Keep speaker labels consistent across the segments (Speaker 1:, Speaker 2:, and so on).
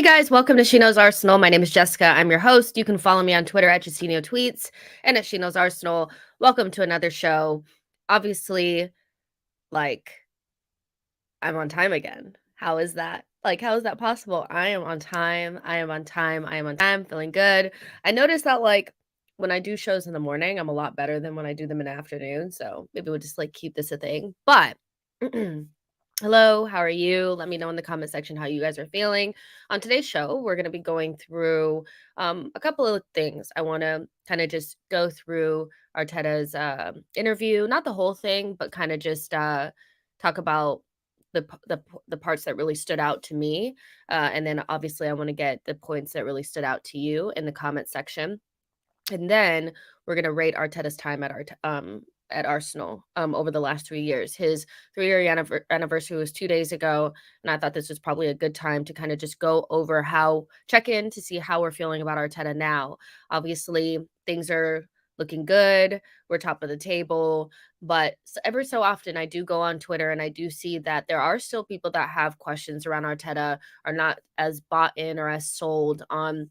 Speaker 1: Guys, welcome to SheKnowsArsenal. My name is Jessica. I'm your host. You can follow me on Twitter at @JustinoTweets and at SheKnowsArsenal. Welcome to another show. Obviously, like, I'm on time again. How is that? How is that possible? I am on time. I am on time. I am on time. Feeling good. I noticed that, when I do shows in the morning, I'm a lot better than when I do them in the afternoon. So maybe we'll just, keep this a thing. But hello, how are you? Let me know in the comment section how you guys are feeling. On today's show, we're going to be going through a couple of things. I want to kind of just go through Arteta's interview, not the whole thing, but kind of just talk about the parts that really stood out to me. And then obviously I want to get the points that really stood out to you in the comment section. And then we're going to rate Arteta's time at Arsenal over the last 3 years. His 3-year anniversary was 2 days ago, and I thought this was probably a good time to kind of just go over check in to see how we're feeling about Arteta now. Obviously, things are looking good. We're top of the table, but ever so often I do go on Twitter and I do see that there are still people that have questions around Arteta, are not as bought in or as sold on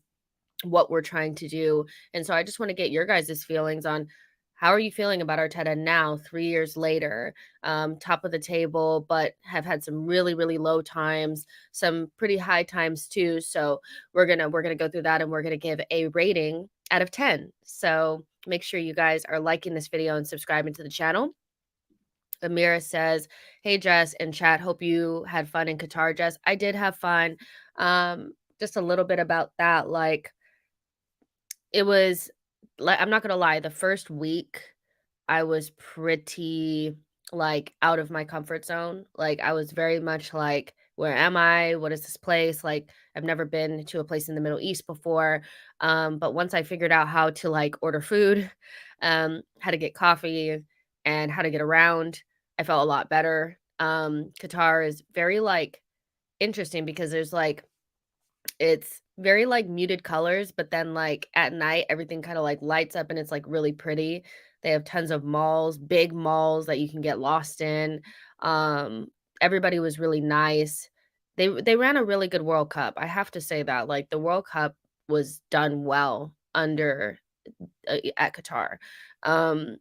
Speaker 1: what we're trying to do. And so I just want to get your guys' feelings on how are you feeling about Arteta now, 3 years later, top of the table, but have had some really, really low times, some pretty high times too. So we're gonna go through that and we're gonna give a rating out of 10. So make sure you guys are liking this video and subscribing to the channel. Amira says, "Hey Jess and chat, hope you had fun in Qatar." Jess, I did have fun. Just a little bit about that, it was I'm not gonna lie, the first week I was pretty out of my comfort zone. I was very much where am I? What is this place? I've never been to a place in the Middle East before. But once I figured out how to order food, how to get coffee and how to get around, I felt a lot better. Qatar is very interesting because it's very, muted colors, but then, at night, everything kinda, lights up and it's, really pretty. They have tons of malls, big malls that you can get lost in. Um, Everybody was really nice. They ran a really good World Cup, I have to say that, the World Cup was done well under at Qatar. Um,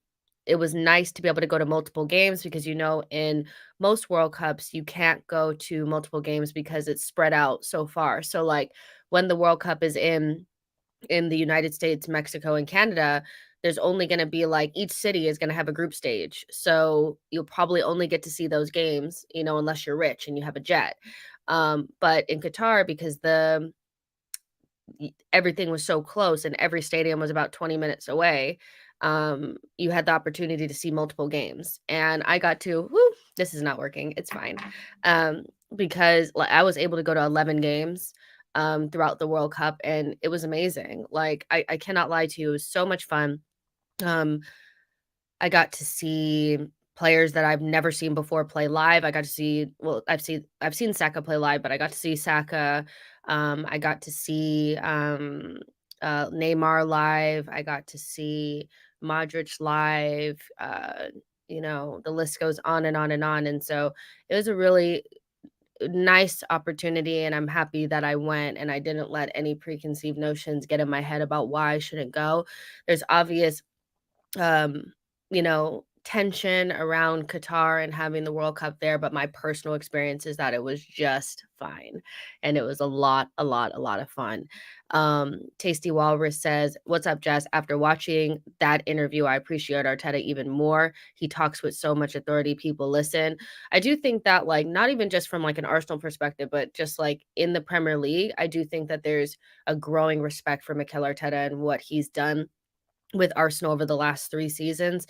Speaker 1: it was nice to be able to go to multiple games because, in most World Cups, you can't go to multiple games because it's spread out so far. So, when the World Cup is in the United States, Mexico, and Canada, there's only gonna be, each city is gonna have a group stage. So, you'll probably only get to see those games, unless you're rich and you have a jet. But in Qatar, because everything was so close and every stadium was about 20 minutes away, you had the opportunity to see multiple games. And I got to, this is not working. It's fine. Because I was able to go to 11 games throughout the World Cup, and it was amazing. I cannot lie to you. It was so much fun. Um, I got to see players that I've never seen before play live. I got to see, I've seen Saka play live, but I got to see Saka. I got to see Neymar live. I got to see Modric live. The list goes on and on and on. And so it was a really nice opportunity, and I'm happy that I went and I didn't let any preconceived notions get in my head about why I shouldn't go. There's obvious um, tension around Qatar and having the World Cup there, but my personal experience is that it was just fine. And it was a lot of fun. Tasty Walrus says, "What's up, Jess? After watching that interview, I appreciate Arteta even more. He talks with so much authority, people listen." I do think that, not even just from an Arsenal perspective, but just in the Premier League, I do think that there's a growing respect for Mikel Arteta and what he's done with Arsenal over the last 3 seasons.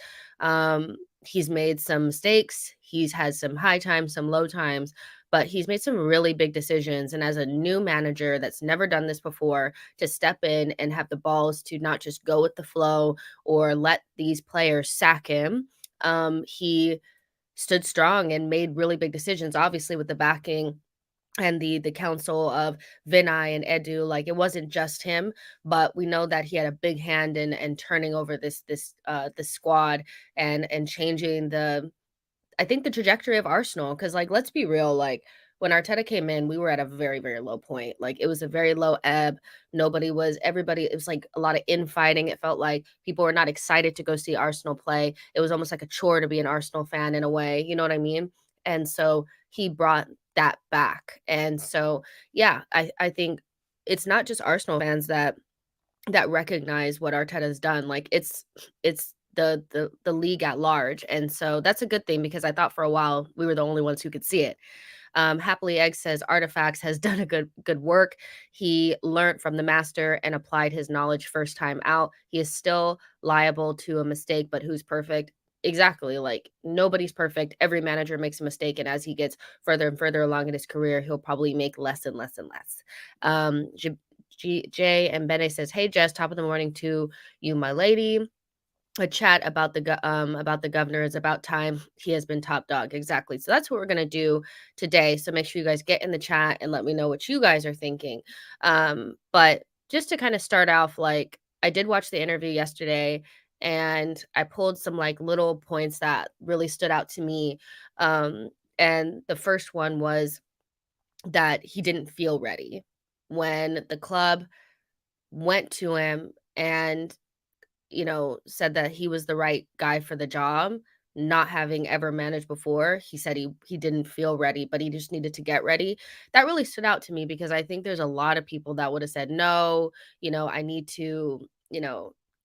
Speaker 1: He's made some mistakes. He's had some high times, some low times, but he's made some really big decisions. And as a new manager that's never done this before, to step in and have the balls to not just go with the flow or let these players sack him, he stood strong and made really big decisions, obviously with the backing and the council of Vinay and Edu. It wasn't just him, but we know that he had a big hand in turning over this squad and changing I think the trajectory of Arsenal. Because let's be real, when Arteta came in, we were at a very, very low point. Like, it was a very low ebb. Everybody, it was like a lot of infighting. It felt like people were not excited to go see Arsenal play. It was almost like a chore to be an Arsenal fan in a way. You know what I mean? And so he brought that back. And so, yeah, I think it's not just Arsenal fans that recognize what Arteta's done. Like, it's the league at large. And so that's a good thing because I thought for a while we were the only ones who could see it. Happily Egg says Artifacts has done a good work. He learned from the master and applied his knowledge first time out. He is still liable to a mistake, but who's perfect? Exactly. Like, nobody's perfect. Every manager makes a mistake, and as he gets further and further along in his career, he'll probably make less and less and less. Jay and Bene says, "Hey Jess, top of the morning to you, my lady. A chat about the governor is about time. He has been top dog." Exactly. So that's what we're gonna do today. So make sure you guys get in the chat and let me know what you guys are thinking. But just to kind of start off, like, I did watch the interview yesterday and I pulled some like little points that really stood out to me. And the first one was that he didn't feel ready when the club went to him and said that he was the right guy for the job, not having ever managed before. He said he didn't feel ready, but he just needed to get ready. That really stood out to me because I think there's a lot of people that would have said, "No, I need to,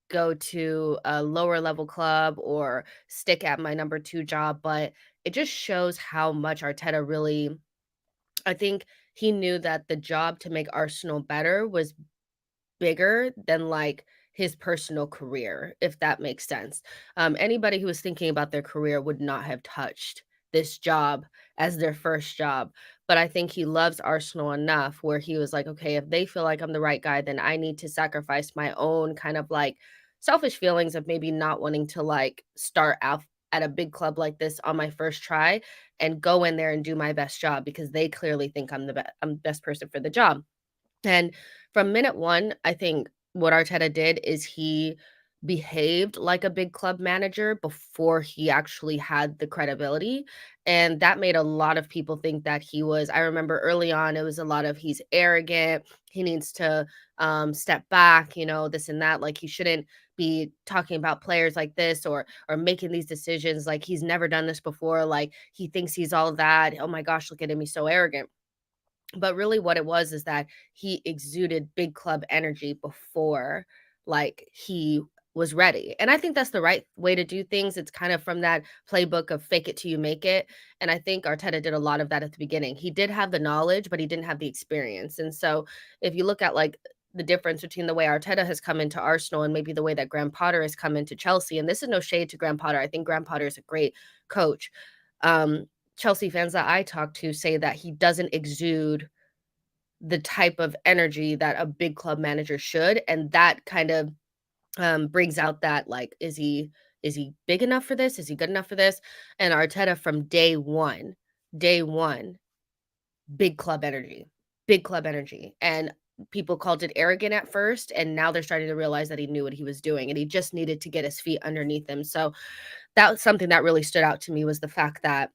Speaker 1: go to a lower level club or stick at my number 2 job." But it just shows how much Arteta really, I think he knew that the job to make Arsenal better was bigger than, like, his personal career, if that makes sense. Anybody who was thinking about their career would not have touched this job as their first job, but I think he loves Arsenal enough where he was like, "Okay, if they feel like I'm the right guy, then I need to sacrifice my own kind of, like, selfish feelings of maybe not wanting to, like, start out at a big club like this on my first try and go in there and do my best job because they clearly think I'm the best person for the job." And from minute 1, I think what Arteta did is he behaved like a big club manager before he actually had the credibility, and that made a lot of people think that he was, I remember early on, it was a lot of, "He's arrogant, he needs to, step back, this and that, like, he shouldn't be talking about players like this or making these decisions, like, he's never done this before, like, he thinks he's all that. Oh my gosh, look at him, he's so arrogant." But really what it was is that he exuded big club energy before, like, he was ready. And I think that's the right way to do things. It's kind of from that playbook of fake it till you make it. And I think Arteta did a lot of that at the beginning. He did have the knowledge, but he didn't have the experience. And so if you look at like the difference between the way Arteta has come into Arsenal and maybe the way that Graham Potter has come into Chelsea, and this is no shade to Graham Potter. I think Graham Potter is a great coach. Um, Chelsea fans that I talk to say that he doesn't exude the type of energy that a big club manager should, and that kind of, brings out that, like, is he big enough for this? Is he good enough for this? And Arteta from day 1, big club energy, and people called it arrogant at first, and now they're starting to realize that he knew what he was doing, and he just needed to get his feet underneath him. So that was something that really stood out to me, was the fact that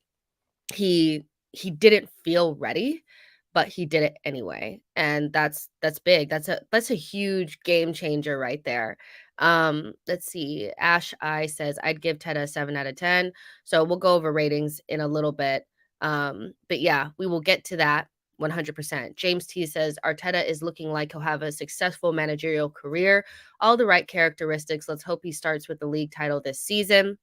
Speaker 1: he he didn't feel ready, but he did it anyway, and that's big. That's a huge game changer right there. Let's see. Ash I says, "I'd give Ted a 7 out of 10." So we'll go over ratings in a little bit. But yeah, we will get to that 100%. James T says, "Arteta is looking like he'll have a successful managerial career. All the right characteristics. Let's hope he starts with the league title this season."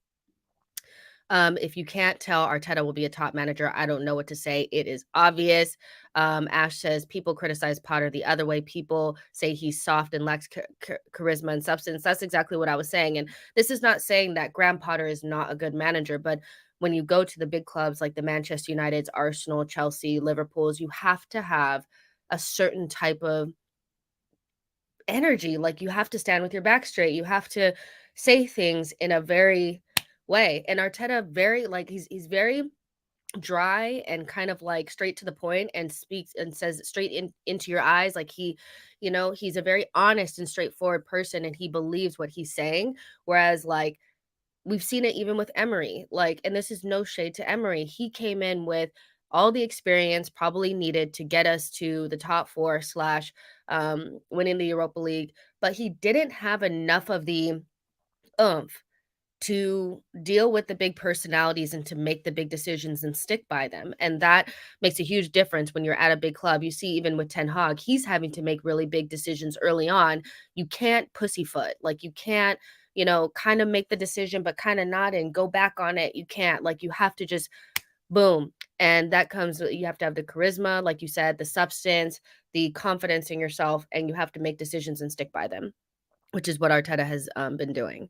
Speaker 1: If you can't tell, Arteta will be a top manager. I don't know what to say. It is obvious. Ash says, "People criticize Potter the other way. People say he's soft and lacks charisma and substance." That's exactly what I was saying. And this is not saying that Graham Potter is not a good manager, but when you go to the big clubs like the Manchester Uniteds, Arsenal, Chelsea, Liverpools, you have to have a certain type of energy. Like, you have to stand with your back straight. You have to say things in a very way. And Arteta very, like, he's very dry and kind of like straight to the point and speaks and says it straight into your eyes. Like, he's a very honest and straightforward person, and he believes what he's saying. Whereas, like, we've seen it even with Emery. Like, and this is no shade to Emery. He came in with all the experience probably needed to get us to the top four slash winning the Europa League, but he didn't have enough of the oomph to deal with the big personalities and to make the big decisions and stick by them. And that makes a huge difference when you're at a big club. You see, even with Ten Hag, he's having to make really big decisions early on. You can't pussyfoot. Like, you can't, kind of make the decision, but kind of not and go back on it. You can't. Like, you have to just boom. And that comes, you have to have the charisma, like you said, the substance, the confidence in yourself, and you have to make decisions and stick by them, which is what Arteta has been doing.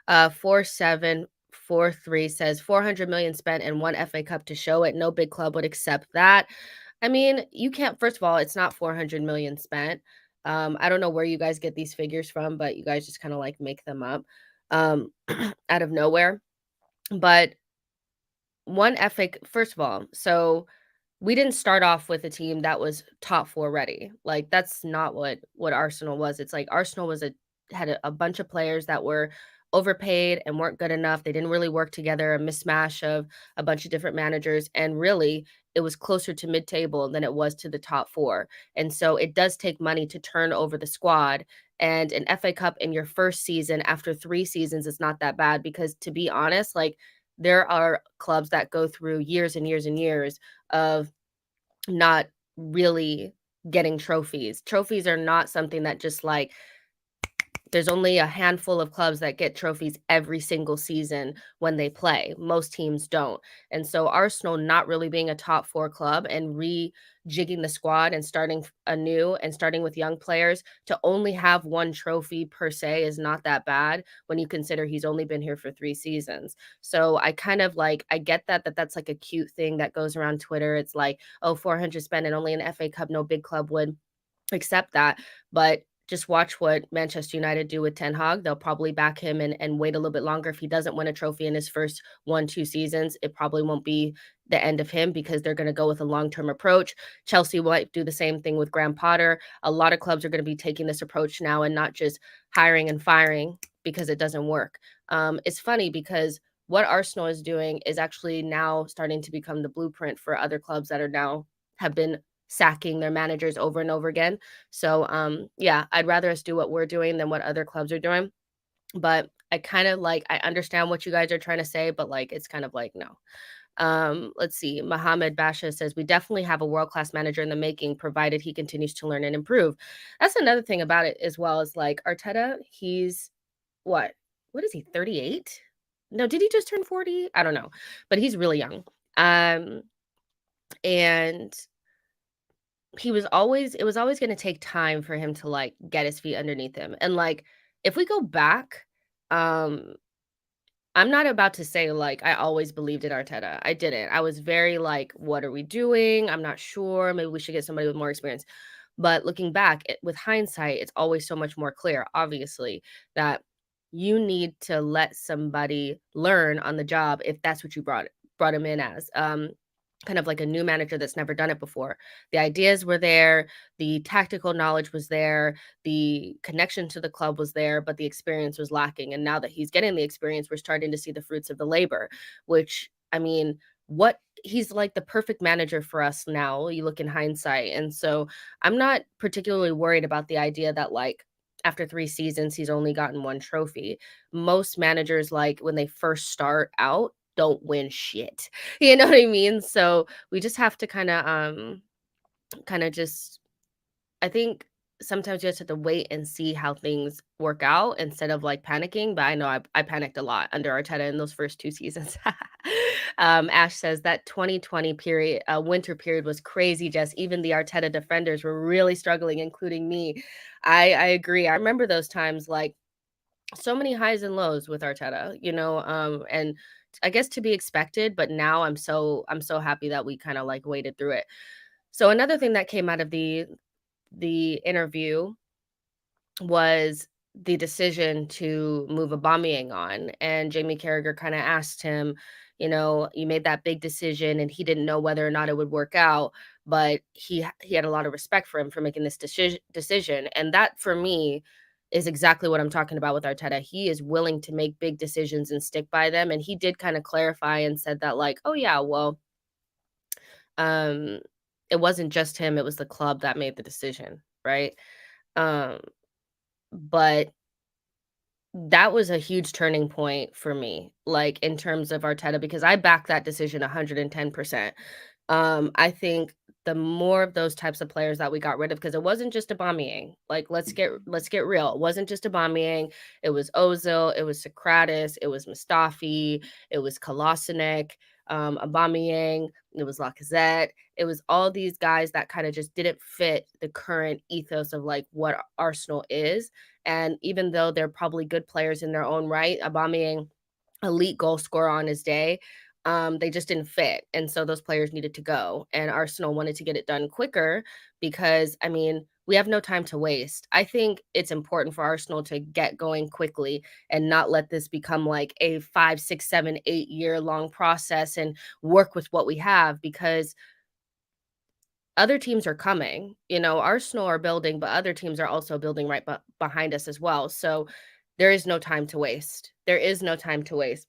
Speaker 1: 4743 says 400 million spent and one FA Cup to show it. No big club would accept that. I mean, you can't, first of all, it's not 400 million spent. I don't know where you guys get these figures from, but you guys just kind of like make them up out of nowhere. But one FA, first of all, so we didn't start off with a team that was top four ready. Like, that's not what Arsenal was. It's like Arsenal had a bunch of players that were overpaid and weren't good enough. They didn't really work together, a mismatch of a bunch of different managers. And really, it was closer to mid-table than it was to the top four. And so it does take money to turn over the squad. And an FA Cup in your first season after 3 seasons is not that bad, because to be honest, like, there are clubs that go through years and years and years of not really getting trophies. Trophies are not something that just like, there's only a handful of clubs that get trophies every single season when they play. Most teams don't. And so Arsenal not really being a top 4 club and rejigging the squad and starting anew and starting with young players to only have 1 trophy per se is not that bad when you consider he's only been here for 3 seasons. So I kind of like, I get that's like a cute thing that goes around Twitter. It's like, oh, 400 spent and only an FA Cup, no big club would accept that. But just watch what Manchester United do with Ten Hag. They'll probably back him and wait a little bit longer. If he doesn't win a trophy in his first 1-2 seasons, it probably won't be the end of him, because they're going to go with a long-term approach. Chelsea might do the same thing with Graham Potter. A lot of clubs are going to be taking this approach now and not just hiring and firing because it doesn't work. It's funny because what Arsenal is doing is actually now starting to become the blueprint for other clubs that are now have been sacking their managers over and over again. So yeah, I'd rather us do what we're doing than what other clubs are doing. But I kind of like, I understand what you guys are trying to say, but like, it's kind of like, no. Let's see. Mohammed Basha says, we definitely have a world-class manager in the making, provided he continues to learn and improve. That's another thing about it as well, is like Arteta, he's what is he, 38? No, did he just turn 40? I don't know, but he's really young. And it was always going to take time for him to like get his feet underneath him. And like, if we go back, I'm not about to say like I always believed in Arteta. I didn't. I was very like, what are we doing? I'm not sure. Maybe we should get somebody with more experience. But looking back with hindsight, it's always so much more clear, obviously, that you need to let somebody learn on the job if that's what you brought him in as. Kind of like a new manager that's never done it before. The ideas were there, the tactical knowledge was there, the connection to the club was there, but the experience was lacking. And now that he's getting the experience, we're starting to see the fruits of the labor, which, I mean, he's like the perfect manager for us now. You look in hindsight. And so I'm not particularly worried about the idea that like after 3 seasons, he's only gotten 1 trophy. Most managers, like when they first start out, don't win shit. You know what I mean? So we just have to kind of just, I think sometimes you just have to wait and see how things work out instead of like panicking. But I know I panicked a lot under Arteta in those first 2 seasons. Ash says that 2020 period, winter period was crazy, Jess. Even the Arteta defenders were really struggling, including me. I agree. I remember those times, like so many highs and lows with Arteta, and I guess to be expected, but now I'm so happy that we kind of like waded through it. So another thing that came out of the interview was the decision to move Aubameyang on, and Jamie Carragher kind of asked him, you made that big decision and he didn't know whether or not it would work out, but he had a lot of respect for him for making this decision. And that for me is exactly what I'm talking about with Arteta. He is willing to make big decisions and stick by them. And he did kind of clarify and said that like, oh yeah, well, Um, it wasn't just him, it was the club that made the decision, right? Um, but that was a huge turning point for me, like, in terms of Arteta, because I back that decision 110%. I think the more of those types of players that we got rid of, because it wasn't just Aubameyang. Like, let's get real. It wasn't just Aubameyang. It was Ozil. It was Socrates. It was Mustafi. It was Kolasinac. Aubameyang. It was Lacazette. It was all these guys that kind of just didn't fit the current ethos of like what Arsenal is. And even though they're probably good players in their own right, Aubameyang, elite goal scorer on his day, they just didn't fit, and so those players needed to go, and Arsenal wanted to get it done quicker because, I mean, we have no time to waste. I think it's important for Arsenal to get going quickly and not let this become like a 5, 6, 7, 8 year long process and work with what we have because other teams are coming. Arsenal are building, but other teams are also building right behind us as well. So there is no time to waste. There is no time to waste.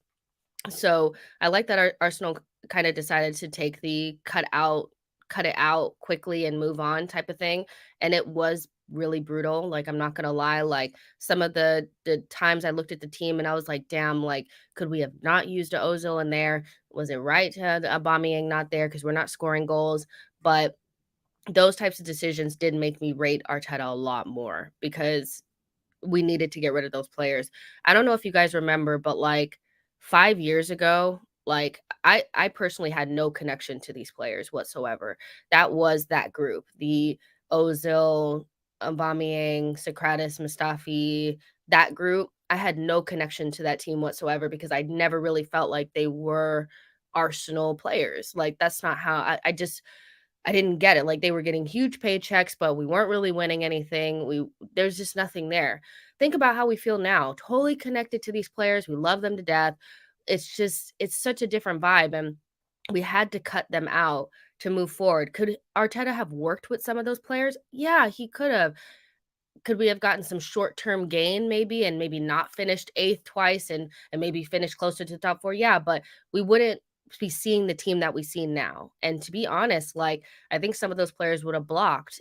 Speaker 1: So I like that Arsenal kind of decided to take the cut it out quickly and move on type of thing. And it was really brutal. Like, I'm not gonna lie. Like, some of the times I looked at the team and I was like, damn, like, could we have not used a Ozil in there? Was it right to have the Aubameyang not there because we're not scoring goals? But those types of decisions did make me rate Arteta a lot more because we needed to get rid of those players. I don't know if you guys remember, but like 5 years ago, like I personally had no connection to these players whatsoever. That was that group. The Ozil, Aubameyang, Socrates, Mustafi, that group. I had no connection to that team whatsoever because I never really felt like they were Arsenal players. Like, that's not how I didn't get it. Like, they were getting huge paychecks, but we weren't really winning anything. There's just nothing there. Think about how we feel now. Totally connected to these players. We love them to death. It's such a different vibe, and we had to cut them out to move forward. Could Arteta have worked with some of those players? Yeah, he could have. Could we have gotten some short-term gain maybe and maybe not finished 8th twice and maybe finished closer to the top 4? Yeah, but we wouldn't be seeing the team that we see now. And to be honest, like, I think some of those players would have blocked,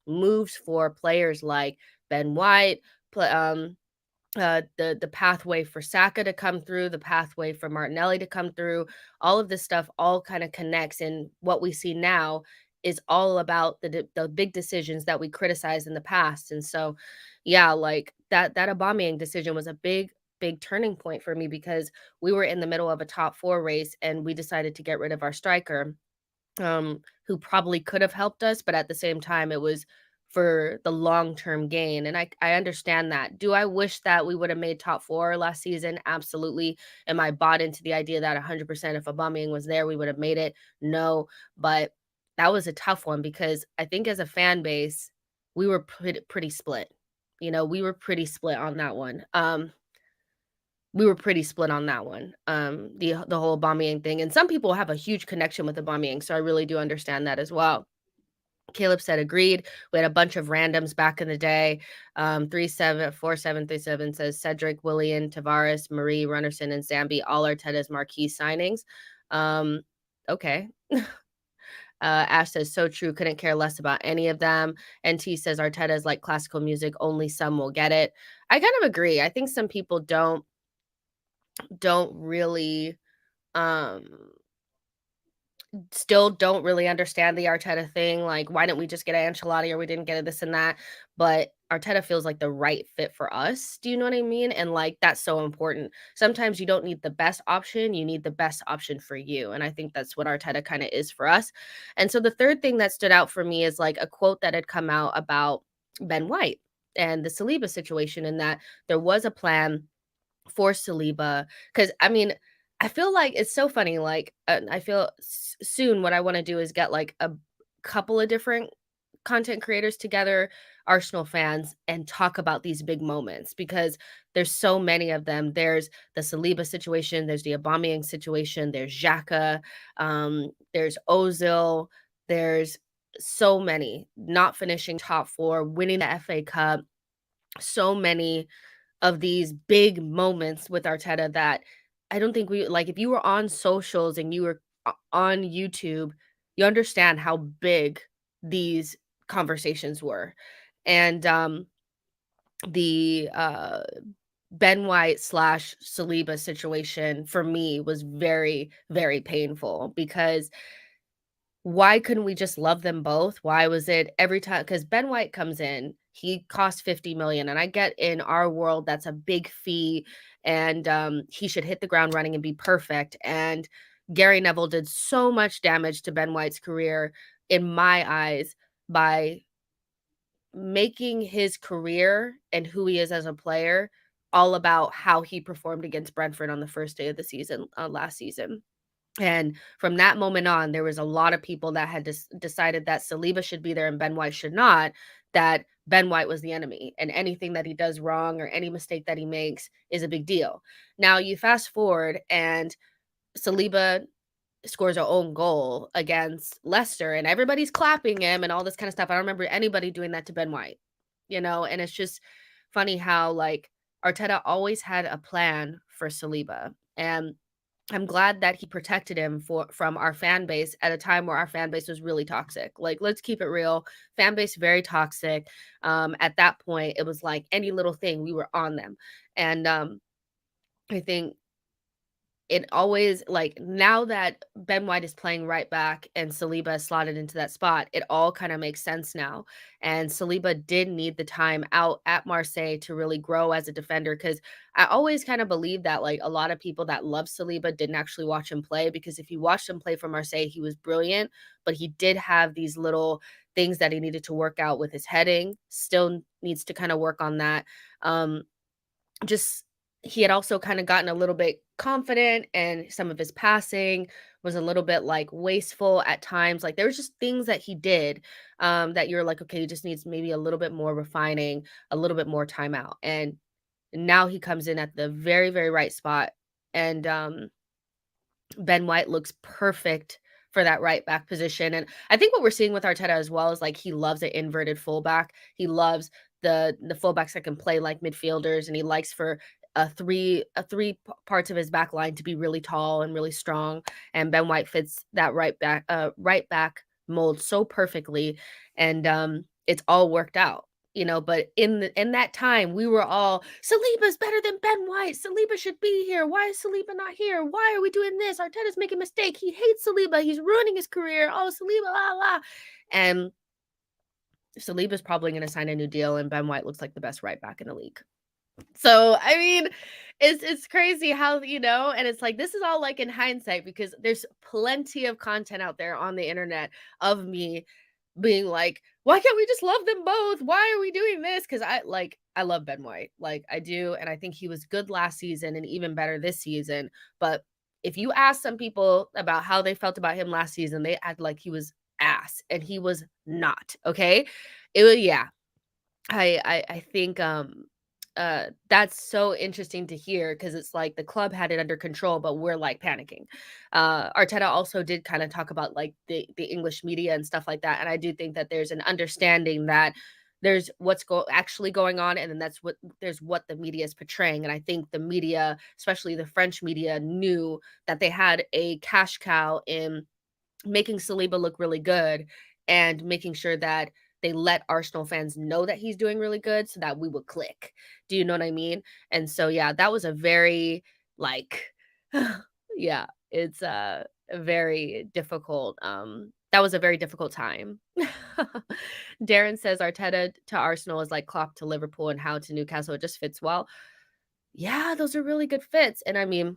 Speaker 1: moves for players like Ben White, the pathway for Saka to come through, the pathway for Martinelli to come through, all of this stuff all kind of connects. And what we see now is all about the big decisions that we criticized in the past. And so, yeah, like that Aubameyang decision was a big turning point for me because we were in the middle of a top 4 race and we decided to get rid of our striker, who probably could have helped us, but at the same time, it was for the long-term gain, and I understand that. Do I wish that we would have made top 4 last season? Absolutely. Am I bought into the idea that 100% if Aubameyang was there, we would have made it? No, but that was a tough one because I think as a fan base, we were pretty split. We were pretty split on that one. We were pretty split on that one, the whole Aubameyang thing, and some people have a huge connection with Aubameyang, so I really do understand that as well. Caleb said, "Agreed." We had a bunch of randoms back in the day. 374737 says, "Cedric, Willian, Tavares, Marie, Runnerson, and Zambi, all Arteta's marquee signings." Okay. Ash says, "So true. Couldn't care less about any of them." And T says, "Arteta is like classical music. Only some will get it." I kind of agree. I think some people don't really um still don't really understand the Arteta thing. Like, why didn't we just get Ancelotti or we didn't get a this and that? But Arteta feels like the right fit for us. Do you know what I mean? And like, that's so important. Sometimes you don't need the best option, you need the best option for you. And I think that's what Arteta kind of is for us. And so the third thing that stood out for me is like a quote that had come out about Ben White and the Saliba situation, and that there was a plan for Saliba, because I mean, I feel like it's so funny, like, I feel soon what I wanna do is get, like, a couple of different content creators together, Arsenal fans, and talk about these big moments because there's so many of them. There's the Saliba situation, there's the Aubameyang situation, there's Xhaka, there's Ozil, there's so many, not finishing top 4, winning the FA Cup, so many of these big moments with Arteta that I don't think we like, if you were on socials and you were on YouTube, you understand how big these conversations were. And the Ben White slash Saliba situation for me was very, very painful, because why couldn't we just love them both? Why was it every time? Because Ben White comes in, he costs 50 million. And I get, in our world, that's a big fee, and he should hit the ground running and be perfect. And Gary Neville did so much damage to Ben White's career, in my eyes, by making his career and who he is as a player all about how he performed against Brentford on the first day of the season, last season. And from that moment on, there was a lot of people that had decided that Saliba should be there and Ben White should not, that Ben White was the enemy, and anything that he does wrong or any mistake that he makes is a big deal. Now you fast forward, and Saliba scores our own goal against Leicester, and everybody's clapping him and all this kind of stuff. I don't remember anybody doing that to Ben White, and it's just funny how, like, Arteta always had a plan for Saliba, and I'm glad that he protected him from our fan base at a time where our fan base was really toxic. Like, let's keep it real. Fan base very toxic. At that point, it was like any little thing, we were on them. And I think it always, like, now that Ben White is playing right back and Saliba is slotted into that spot, it all kind of makes sense now. And Saliba did need the time out at Marseille to really grow as a defender, because I always kind of believe that, like, a lot of people that love Saliba didn't actually watch him play, because if you watched him play for Marseille, he was brilliant, but he did have these little things that he needed to work out with his heading. Still needs to kind of work on that. Just he had also kind of gotten a little bit confident, and some of his passing was a little bit, like, wasteful at times. Like, there was just things that he did, that you're like, okay, he just needs maybe a little bit more refining, a little bit more time out. And now he comes in at the very, very right spot. And Ben White looks perfect for that right back position. And I think what we're seeing with Arteta as well is, like, he loves an inverted fullback. He loves the fullbacks that can play like midfielders, and he likes for parts of his back line to be really tall and really strong. And Ben White fits that right back mold so perfectly. And it's all worked out. But in that time, we were all, Saliba's better than Ben White. Saliba should be here. Why is Saliba not here? Why are we doing this? Arteta's making a mistake. He hates Saliba. He's ruining his career. Oh, Saliba, la la. And Saliba's probably going to sign a new deal, and Ben White looks like the best right back in the league. So, I mean, it's crazy how, and it's like, this is all, like, in hindsight, because there's plenty of content out there on the internet of me being like, why can't we just love them both? Why are we doing this? Because I love Ben White. Like, I do. And I think he was good last season and even better this season. But if you ask some people about how they felt about him last season, they act like he was ass, and he was not. Okay. It was, yeah. I think that's so interesting to hear, because it's like the club had it under control, but we're, like, panicking. Arteta also did kind of talk about, like, the English media and stuff like that, and I do think that there's an understanding that there's what's actually going on, and then there's what the media is portraying. And I think the media, especially the French media, knew that they had a cash cow in making Saliba look really good, and making sure that they let Arsenal fans know that he's doing really good, so that we would click. Do you know what I mean? And so, yeah, that was a very, like, yeah, it's a very difficult, that was a very difficult time. Darren says Arteta to Arsenal is like Klopp to Liverpool and Howe to Newcastle. It just fits well. Yeah, those are really good fits. And I mean,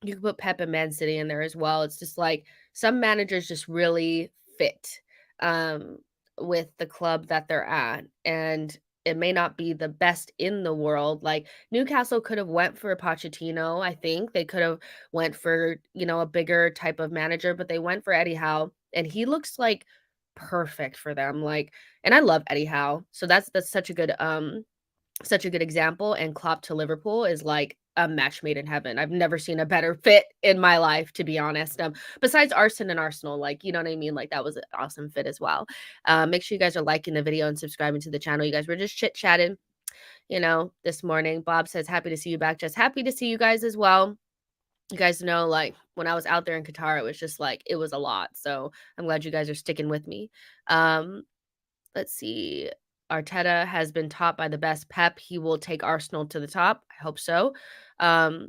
Speaker 1: you can put Pep and Man City in there as well. It's just like some managers just really fit um, with the club that they're at, and it may not be the best in the world. Like, Newcastle could have went for Pochettino. I think they could have went for a bigger type of manager, but they went for Eddie Howe, and he looks like perfect for them. Like, and I love Eddie Howe, so that's such a good example. And Klopp to Liverpool is like a match made in heaven. I've never seen a better fit in my life, to be honest. Besides Arsenal and Arsenal, like, you know what I mean? Like, that was an awesome fit as well. Make sure you guys are liking the video and subscribing to the channel. You guys were just chit-chatting, this morning. Bob says, happy to see you back. Just happy to see you guys as well. You guys know, like, when I was out there in Qatar, it was just like, it was a lot. So I'm glad you guys are sticking with me. Um, let's see. Arteta has been taught by the best Pep. He will take Arsenal to the top. I hope so. Um,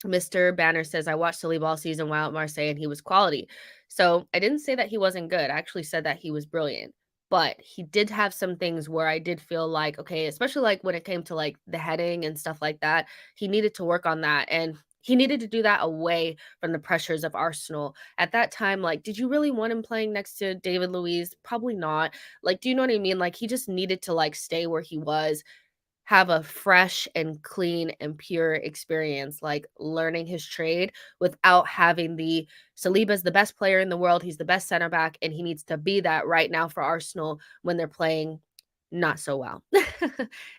Speaker 1: Mr. Banner says, I watched Saliba all season while at Marseille and he was quality. So I didn't say that he wasn't good. I actually said that he was brilliant. But he did have some things where I did feel like, okay, especially like when it came to like the heading and stuff like that, he needed to work on that. And he needed to do that away from the pressures of Arsenal. At that time, like, did you really want him playing next to David Luiz? Probably not. Like, do you know what I mean? Like, he just needed to like stay where he was, have a fresh and clean and pure experience, like learning his trade without having the Saliba's the best player in the world. He's the best center back, and he needs to be that right now for Arsenal when they're playing not so well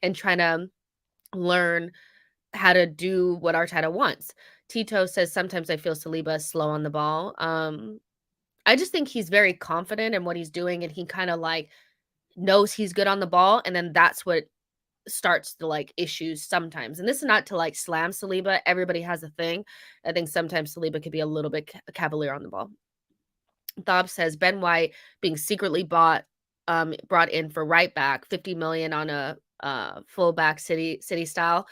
Speaker 1: and trying to learn how to do what Arteta wants. Tito says sometimes I feel Saliba is slow on the ball. I just think he's very confident in what he's doing, and he kind of like knows he's good on the ball, and then that's what starts the like issues sometimes. And this is not to like slam Saliba. Everybody has a thing. I think sometimes Saliba could be a little bit cavalier on the ball. Thob says Ben White being secretly brought in for right back, 50 million on a fullback city style.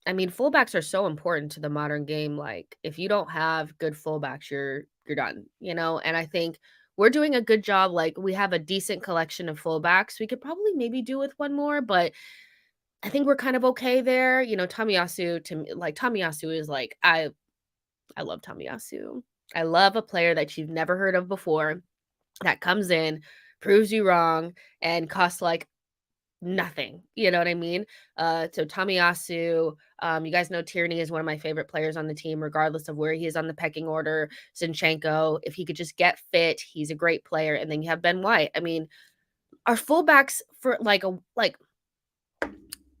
Speaker 1: I mean, fullbacks are so important to the modern game. Like, if you don't have good fullbacks, you're done, you know? And I think we're doing a good job. Like, we have a decent collection of fullbacks. We could probably maybe do with one more, but I think we're kind of okay there. You know, Tomiyasu, to me, like Tomiyasu is like, I love Tomiyasu. I love a player that you've never heard of before that comes in, proves you wrong, and costs like nothing. You know what I mean? So Tomiyasu, you guys know Tierney is one of my favorite players on the team, regardless of where he is on the pecking order. Zinchenko, if he could just get fit, he's a great player. And then you have Ben White. I mean, our fullbacks for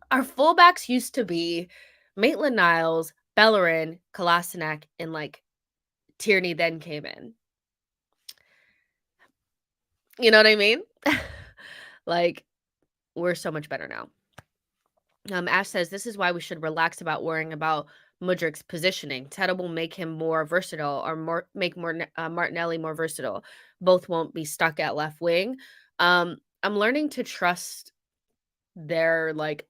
Speaker 1: our fullbacks used to be Maitland-Niles, Bellerin, Kolasinac, and like Tierney then came in. You know what I mean? Like, we're so much better now. Ash says this is why we should relax about worrying about Mudryk's positioning. Teta will make him more versatile, or Martinelli more versatile. Both won't be stuck at left wing. I'm learning to trust their like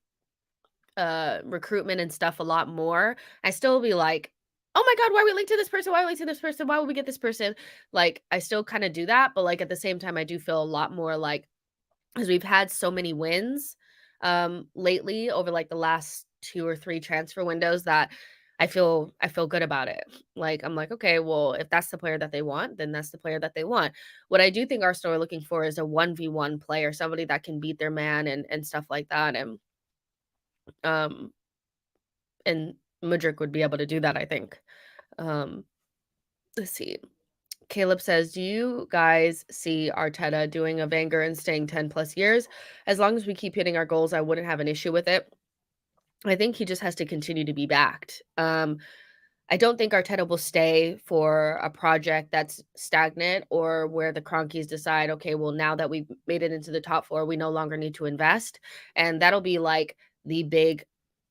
Speaker 1: recruitment and stuff a lot more. I still be like, oh my god, why are we linked to this person? Why are we linked to this person? Why would we get this person? Like, I still kind of do that, but like at the same time, I do feel a lot more like, because we've had so many wins lately over like the last 2 or 3 transfer windows, that I feel good about it. Like, I'm like, okay, well, if that's the player that they want, then that's the player that they want. What I do think Arsenal are looking for is a 1v1 player, somebody that can beat their man and stuff like that. Um and Mudryk would be able to do that, I think. Let's see. Caleb says, do you guys see Arteta doing a Wenger and staying 10 plus years? As long as we keep hitting our goals, I wouldn't have an issue with it. I think he just has to continue to be backed. I don't think Arteta will stay for a project that's stagnant, or where the Cronkies decide, okay, well, now that we've made it into the top 4, we no longer need to invest. And that'll be like the big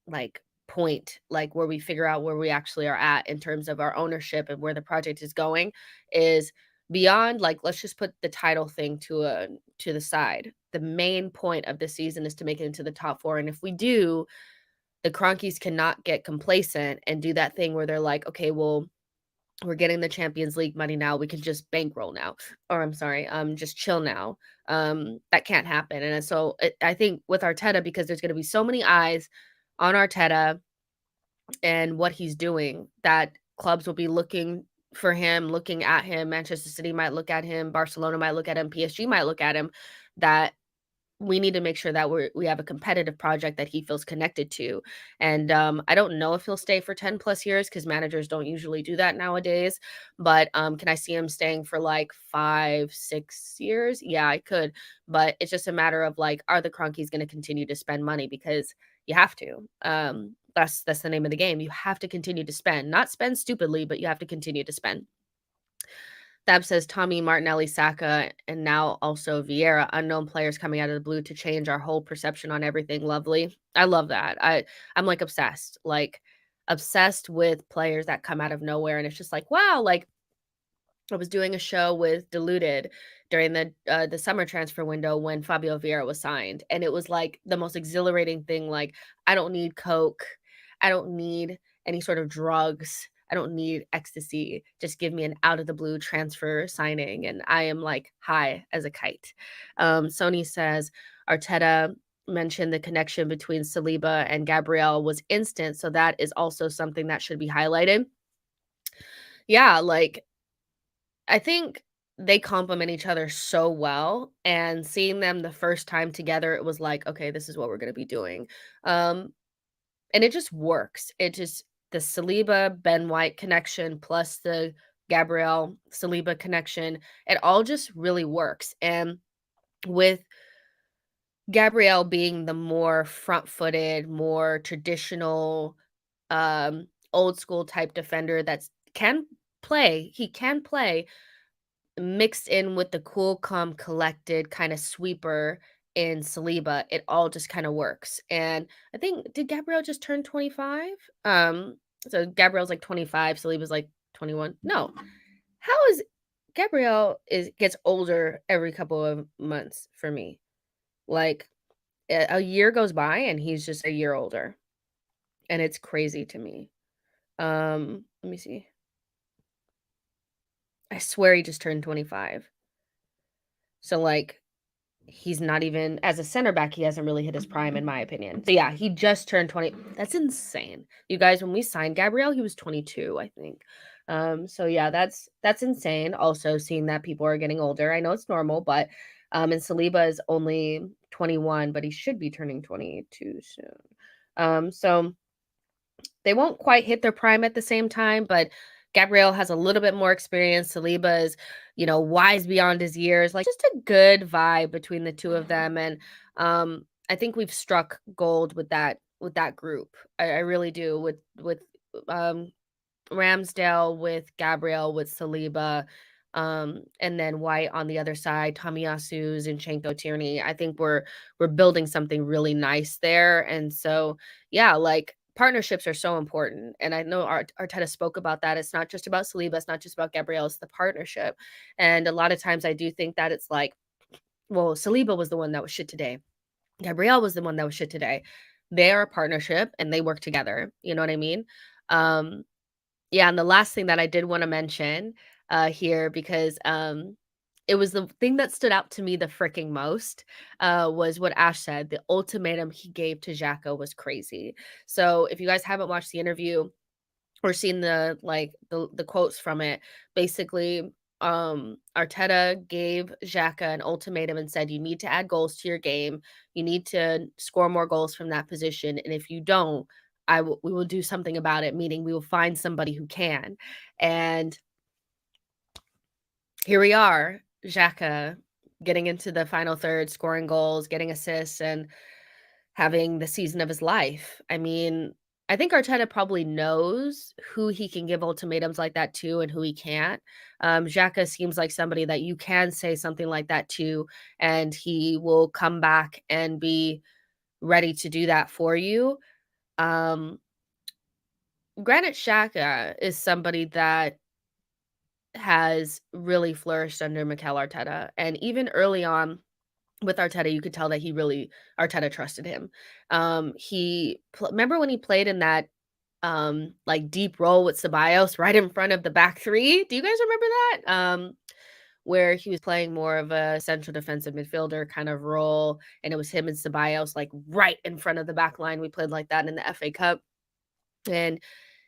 Speaker 1: like point, like where we figure out where we actually are at in terms of our ownership and where the project is going, is beyond like, let's just put the title thing to the side. The main point of the season is to make it into the top 4. And if we do, the Cronkies cannot get complacent and do that thing where they're like, okay, well, we're getting the Champions League money now, we can just bankroll now, or I'm sorry, just chill now. That can't happen. And so I think with Arteta, because there's going to be so many eyes on Arteta and what he's doing, that clubs will be looking for him, looking at him. Manchester City might look at him, Barcelona might look at him, PSG might look at him, that we need to make sure that we have a competitive project that he feels connected to. And I don't know if he'll stay for 10 plus years, because managers don't usually do that nowadays. But can I see him staying for like 5-6 years? Yeah, I could. But it's just a matter of like, are the Cronkies going to continue to spend money? Because you have to. That's the name of the game. You have to continue to spend, not spend stupidly, but you have to continue to spend. Thab says Tommy, Martinelli, Saka, and now also Vieira, unknown players coming out of the blue to change our whole perception on everything. Lovely. I love that. I'm like obsessed. Like, obsessed with players that come out of nowhere, and it's just like, wow, like I was doing a show with Diluted during the summer transfer window when Fabio Vieira was signed, and it was like the most exhilarating thing. Like, I don't need coke, I don't need any sort of drugs, I don't need ecstasy. Just give me an out of the blue transfer signing, and I am like high as a kite. Sony says Arteta mentioned the connection between Saliba and Gabriel was instant, so that is also something that should be highlighted. Yeah, like I think they complement each other so well, and seeing them the first time together, it was like, "Okay, this is what we're gonna be doing." Um, and it just works. It just the Saliba, Ben White connection plus the Gabriel Saliba connection, it all just really works. And with Gabriel being the more front-footed, more traditional, old school type defender that's can play, he can play, mixed in with the cool, calm, collected kind of sweeper in Saliba, it all just kind of works. And I think did Gabriel just turn 25? So Gabriel's like 25, Saliba's like 21. No. How is Gabriel is gets older every couple of months for me. Like a year goes by and he's just a year older. And it's crazy to me. Let me see. I swear he just turned 25. So like he's not even as a center back, he hasn't really hit his prime in my opinion. So yeah, he just turned 20. That's insane. You guys, when we signed Gabriel, he was 22, I think. So yeah, that's insane. Also seeing that people are getting older. I know it's normal, but and Saliba is only 21, but he should be turning 22 soon. So they won't quite hit their prime at the same time, but Gabriel has a little bit more experience. Saliba is, wise beyond his years. Like just a good vibe between the two of them, and I think we've struck gold with that group. I really do with um, Ramsdale, with Gabriel, with Saliba, and then White on the other side, tomiyasu, Zinchenko, Tierney. I think we're building something really nice there, and so yeah, like partnerships are so important. And I know Arteta spoke about that. It's not just about Saliba, it's not just about Gabriel, it's the partnership. And a lot of times I do think that it's like, well, Saliba was the one that was shit today. Gabriel was the one that was shit today. They are a partnership and they work together. You know what I mean? Um, yeah, and the last thing that I did wanna mention, here because, it was the thing that stood out to me the freaking most, was what Ash said. The ultimatum he gave to Xhaka was crazy. So, if you guys haven't watched the interview or seen the quotes from it, basically, Arteta gave Xhaka an ultimatum and said, "You need to add goals to your game. You need to score more goals from that position, and if you don't, we will do something about it, meaning we will find somebody who can." And here we are, Xhaka getting into the final third, scoring goals, getting assists, and having the season of his life. I mean, I think Arteta probably knows who he can give ultimatums like that to and who he can't. Xhaka seems like somebody that you can say something like that to, and he will come back and be ready to do that for you. Um, Granit Xhaka is somebody that has really flourished under Mikel Arteta, and even early on with Arteta, you could tell that Arteta trusted him. Remember when he played in that, like, deep role with Ceballos right in front of the back three? Do you guys remember that? Where he was playing more of a central defensive midfielder kind of role, and it was him and Ceballos, like, right in front of the back line. We played like that in the FA Cup, and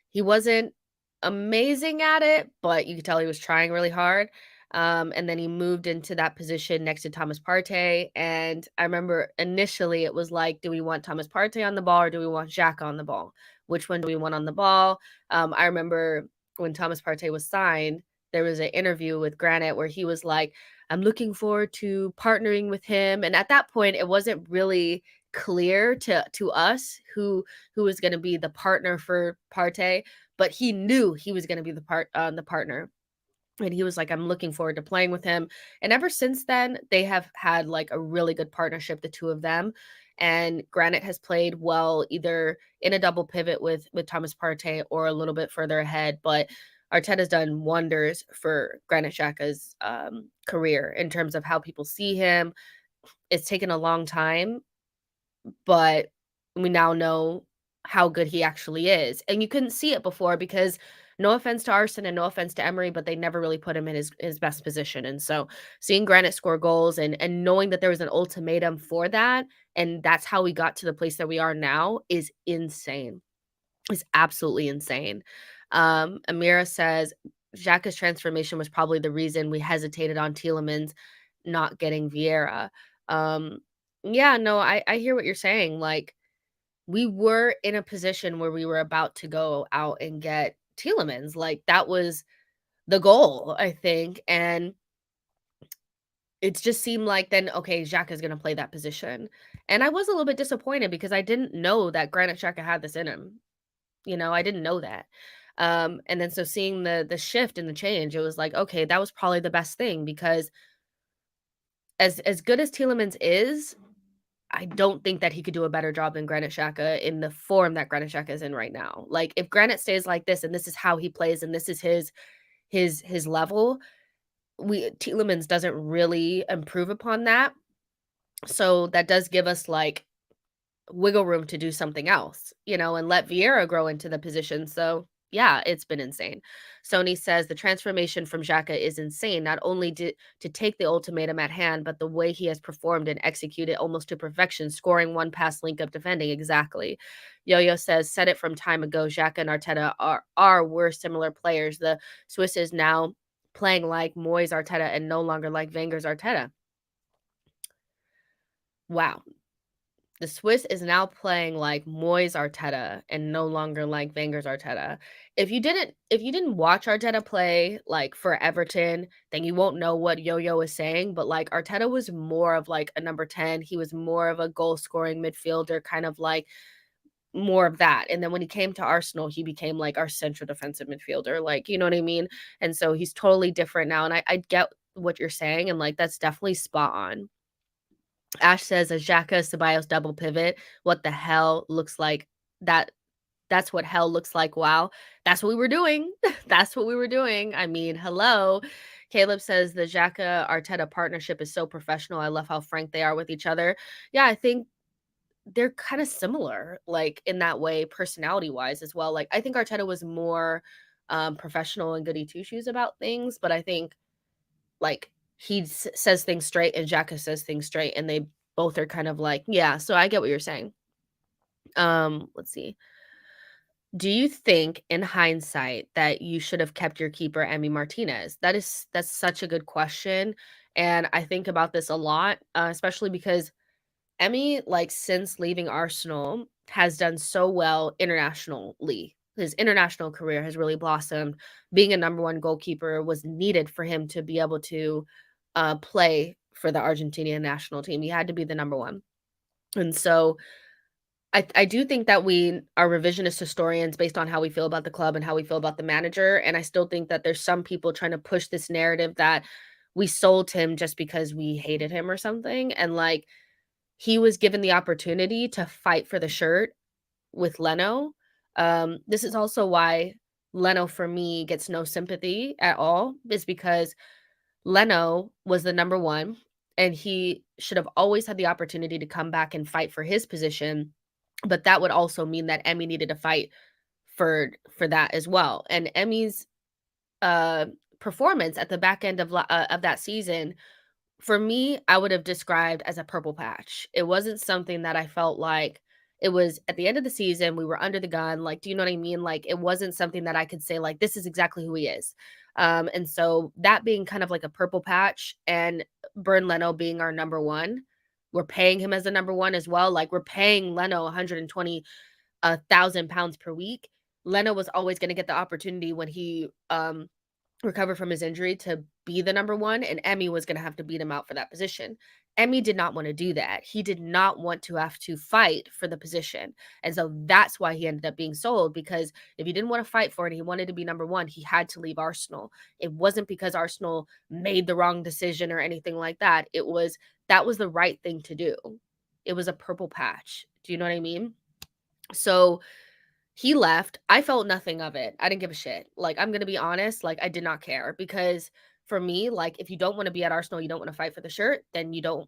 Speaker 1: he wasn't amazing at it, but you could tell he was trying really hard. And then he moved into that position next to Thomas Partey. And I remember initially it was like, do we want Thomas Partey on the ball or do we want Xhaka on the ball? Which one do we want on the ball? I remember when Thomas Partey was signed, there was an interview with Granit where he was like, I'm looking forward to partnering with him. And at that point, it wasn't really clear to us who was going to be the partner for Partey, but he knew he was going to be the partner. And he was like, I'm looking forward to playing with him. And ever since then, they have had like a really good partnership, the two of them. And Granit has played well either in a double pivot with Thomas Partey or a little bit further ahead. But Arteta's done wonders for Granit Xhaka's career in terms of how people see him. It's taken a long time, but we now know how good he actually is. And you couldn't see it before because no offense to Arsene and no offense to Emery, but they never really put him in his best position. And so seeing Granit score goals and knowing that there was an ultimatum for that, and that's how we got to the place that we are now is insane. Is absolutely insane. Amira says Xhaka's transformation was probably the reason we hesitated on Tielemans not getting Vieira. Yeah, no, I hear what you're saying. Like, we were in a position where we were about to go out and get Tielemans. Like, that was the goal, I think. And it just seemed like then, okay, Xhaka is going to play that position. And I was a little bit disappointed because I didn't know that Granit Xhaka had this in him. I didn't know that. And then so seeing the shift and the change, it was like, okay, that was probably the best thing because as good as Tielemans is, I don't think that he could do a better job than Granit Xhaka in the form that Granit Xhaka is in right now. Like if Granit stays like this and this is how he plays and this is his level, Tielemans doesn't really improve upon that. So that does give us like wiggle room to do something else, and let Vieira grow into the position. So yeah, it's been insane. Sony says the transformation from Xhaka is insane. Not only to take the ultimatum at hand, but the way he has performed and executed almost to perfection, scoring one pass, link up, defending. Exactly. Yo-Yo says, said it from time ago. Xhaka and Arteta were similar players. The Swiss is now playing like Moyes Arteta and no longer like Wenger's Arteta. Wow. The Swiss is now playing like Moyes Arteta and no longer like Wenger's Arteta. If you didn't watch Arteta play like for Everton, then you won't know what Yo-Yo is saying. But like Arteta was more of like a number 10. He was more of a goal scoring midfielder, kind of like more of that. And then when he came to Arsenal, he became like our central defensive midfielder. Like, you know what I mean? And so he's totally different now. And I get what you're saying, and like that's definitely spot on. Ash says a Xhaka Ceballos double pivot. What the hell looks like that? That's what hell looks like. Wow. That's what we were doing. That's what we were doing. I mean, hello. Caleb says the Xhaka Arteta partnership is so professional. I love how frank they are with each other. Yeah, I think they're kind of similar, like in that way, personality wise as well. Like I think Arteta was more professional and goody two shoes about things, but I think like he says things straight and Xhaka says things straight, and they both are kind of like, yeah, so I get what you're saying. Let's see. Do you think in hindsight that you should have kept your keeper Emi Martinez? That's such a good question, and I think about this a lot, especially because Emi, like since leaving Arsenal, has done so well internationally. His international career has really blossomed. Being a number one goalkeeper was needed for him to be able to play for the Argentinian national team. He had to be the number one. And so I do think that we are revisionist historians based on how we feel about the club and how we feel about the manager. And I still think that there's some people trying to push this narrative that we sold him just because we hated him or something. And like he was given the opportunity to fight for the shirt with Leno. This is also why Leno for me gets no sympathy at all, is because Leno was the number one and he should have always had the opportunity to come back and fight for his position. But that would also mean that Emi needed to fight for that as well. And Emi's performance at the back end of that season, for me, I would have described as a purple patch. It wasn't something that I felt like it was at the end of the season, we were under the gun. Like, do you know what I mean? Like, it wasn't something that I could say, like, this is exactly who he is. And so that being kind of like a purple patch and Burn Leno being our number one, we're paying him as a number one as well. Like, we're paying Leno 120,000 pounds per week. Leno was always going to get the opportunity when he recover from his injury to be the number one, and Emi was going to have to beat him out for that position. Emi did not want to do that. He did not want to have to fight for the position. And so that's why he ended up being sold, because if he didn't want to fight for it and he wanted to be number one, he had to leave Arsenal. It wasn't because Arsenal made the wrong decision or anything like that. That was the right thing to do. It was a purple patch. Do you know what I mean? So he left. I felt nothing of it. I didn't give a shit. Like, I'm gonna be honest, like, I did not care because for me, like, if you don't want to be at Arsenal, you don't want to fight for the shirt, then you don't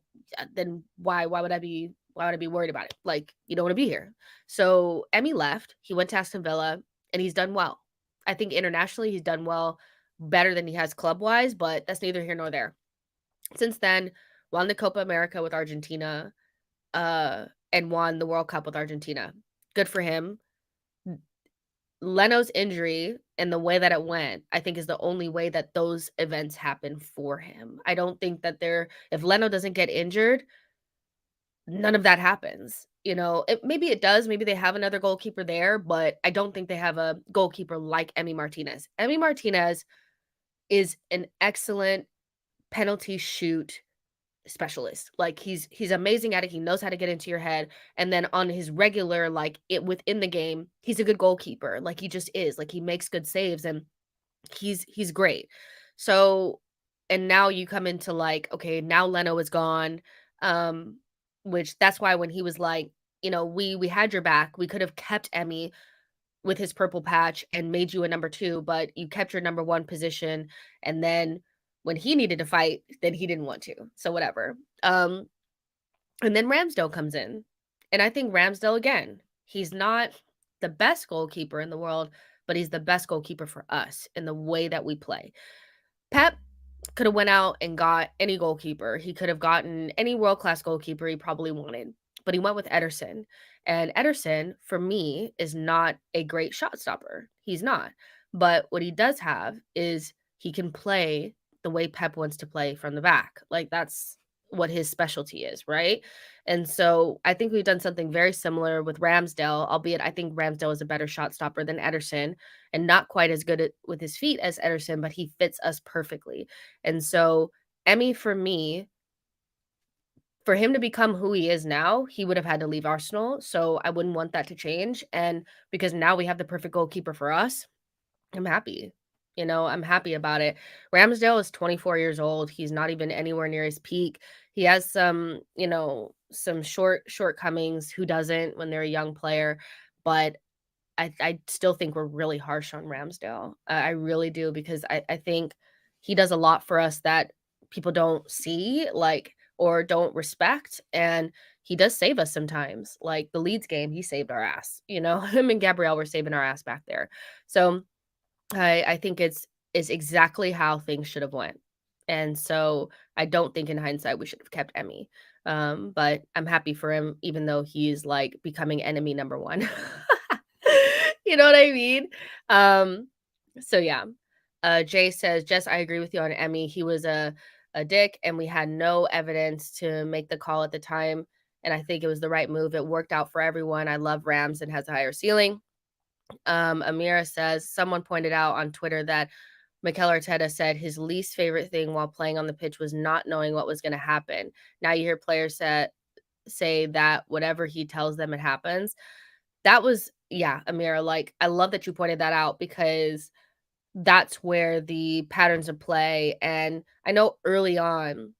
Speaker 1: then why would I be worried about it? Like, you don't want to be here. So Emi left. He went to Aston Villa and he's done well. I think internationally he's done well, better than he has club wise, but that's neither here nor there. Since then, won the Copa America with Argentina, and won the World Cup with Argentina. Good for him. Leno's injury and the way that it went, I think is the only way that those events happen for him. I don't think that if Leno doesn't get injured, none of that happens. Maybe it does. Maybe they have another goalkeeper there, but I don't think they have a goalkeeper like Emi Martinez. Emi Martinez is an excellent penalty shoot specialist. Like he's amazing at it. He knows how to get into your head. And then on his regular, like it within the game, he's a good goalkeeper. Like he just is. Like he makes good saves and he's great. So and now you come into like, okay, now Leno is gone. Which that's why when he was like, we had your back. We could have kept Emmy with his purple patch and made you a number 2, but you kept your number 1 position, and then when he needed to fight, then he didn't want to. So whatever. And then Ramsdale comes in. And I think Ramsdale again, he's not the best goalkeeper in the world, but he's the best goalkeeper for us in the way that we play. Pep could have went out and got any goalkeeper. He could have gotten any world-class goalkeeper he probably wanted, but he went with Ederson. And Ederson, for me, is not a great shot stopper. He's not. But what he does have is he can play the way Pep wants to play from the back. Like that's what his specialty is, right? And so I think we've done something very similar with Ramsdale, albeit I think Ramsdale is a better shot stopper than Ederson and not quite as good with his feet as Ederson, but he fits us perfectly. And so Emi, for me, for him to become who he is now, he would have had to leave Arsenal. So I wouldn't want that to change. And because now we have the perfect goalkeeper for us, I'm happy. I'm happy about it. Ramsdale is 24 years old. He's not even anywhere near his peak. He has some shortcomings. Who doesn't when they're a young player? But I still think we're really harsh on Ramsdale. I really do because I think he does a lot for us that people don't see, like, or don't respect. And he does save us sometimes. Like the Leeds game, he saved our ass. Him and Gabriel were saving our ass back there. So I think it's exactly how things should have went. And so I don't think in hindsight we should have kept Emmy. But I'm happy for him, even though he's like becoming enemy number 1. You know what I mean? So yeah. Jay says, Jess, I agree with you on Emmy. He was a dick and we had no evidence to make the call at the time. And I think it was the right move. It worked out for everyone. I love Rams and has a higher ceiling. Amira says, someone pointed out on Twitter that Mikel Arteta said his least favorite thing while playing on the pitch was not knowing what was going to happen. Now you hear players say that whatever he tells them, it happens. That was, yeah, Amira, like, I love that you pointed that out because that's where the patterns of play, and I know early on,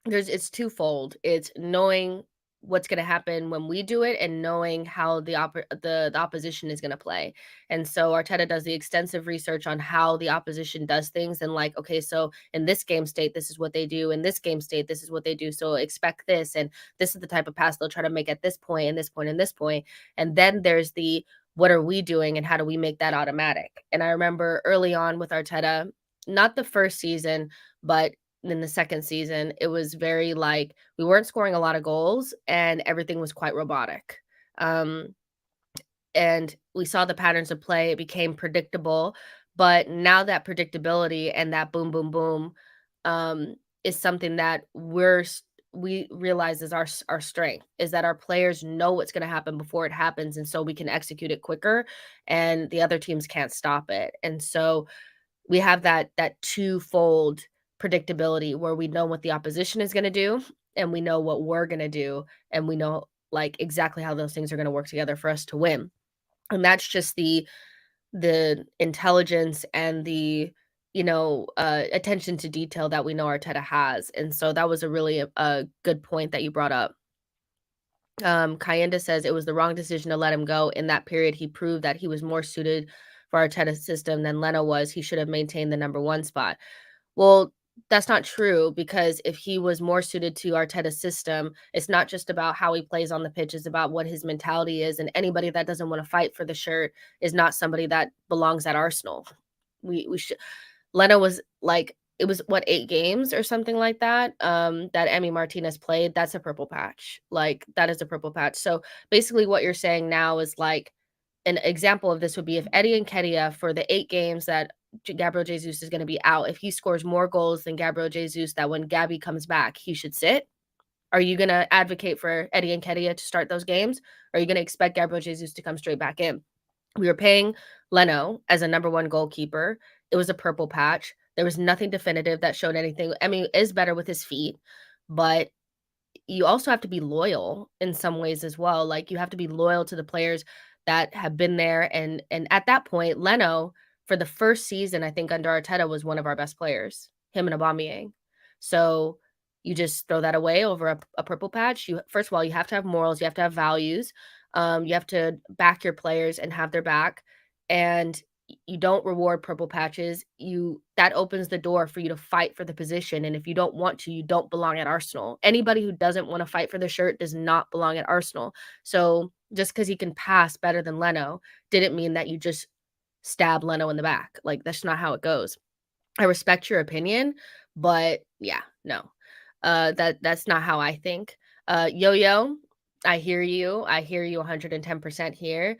Speaker 1: it's twofold. It's knowing what's going to happen when we do it and knowing how the opposition is going to play. And so Arteta does the extensive research on how the opposition does things and like, okay, so in this game state, this is what they do. In this game state, this is what they do. So expect this. And this is the type of pass they'll try to make at this point and this point and this point. And then there's the, what are we doing and how do we make that automatic? And I remember early on with Arteta, not the first season, but in the second season, it was very like we weren't scoring a lot of goals and everything was quite robotic. And we saw the patterns of play. It became predictable. But now that predictability and that boom, boom, boom is something that we realize is our strength, is that our players know what's going to happen before it happens. And so we can execute it quicker and the other teams can't stop it. And so we have that twofold predictability where we know what the opposition is going to do and we know what we're going to do and we know like exactly how those things are going to work together for us to win. And that's just the intelligence and the attention to detail that we know Arteta has. And so that was a really a good point that you brought up. Kayenda says it was the wrong decision to let him go. In that period, he proved that he was more suited for Arteta's system than Leno was. He should have maintained the number 1 spot. Well, that's not true, because if he was more suited to Arteta's system, it's not just about how he plays on the pitch, it's about what his mentality is, and anybody that doesn't want to fight for the shirt is not somebody that belongs at Arsenal. We should Leno was like, it was what, 8 games or something like that, that Emi Martinez played. That's a purple patch. Like, that is a purple patch. So basically what you're saying now is like, an example of this would be if Eddie Nketiah, for the 8 games that Gabriel Jesus is going to be out, if he scores more goals than Gabriel Jesus, that when Gabby comes back, he should sit. Are you going to advocate for Eddie Nketiah to start those games? Or are you going to expect Gabriel Jesus to come straight back in? We were paying Leno as a number 1 goalkeeper. It was a purple patch. There was nothing definitive that showed anything. I mean, is better with his feet, but you also have to be loyal in some ways as well. Like, you have to be loyal to the players that have been there. And at that point, Leno, for the first season, I think under Arteta, was one of our best players, him and Aubameyang. So you just throw that away over a purple patch. You, first of all, you have to have morals, you have to have values, you have to back your players and have their back. And you don't reward purple patches. That opens the door for you to fight for the position, and if you don't want to, you don't belong at Arsenal. Anybody who doesn't want to fight for the shirt does not belong at Arsenal. So just because he can pass better than Leno didn't mean that you just stab Leno in the back. Like, that's not how it goes. I respect your opinion, but yeah, no. That's not how I think. Yo-Yo, I hear you. I hear you 110% here.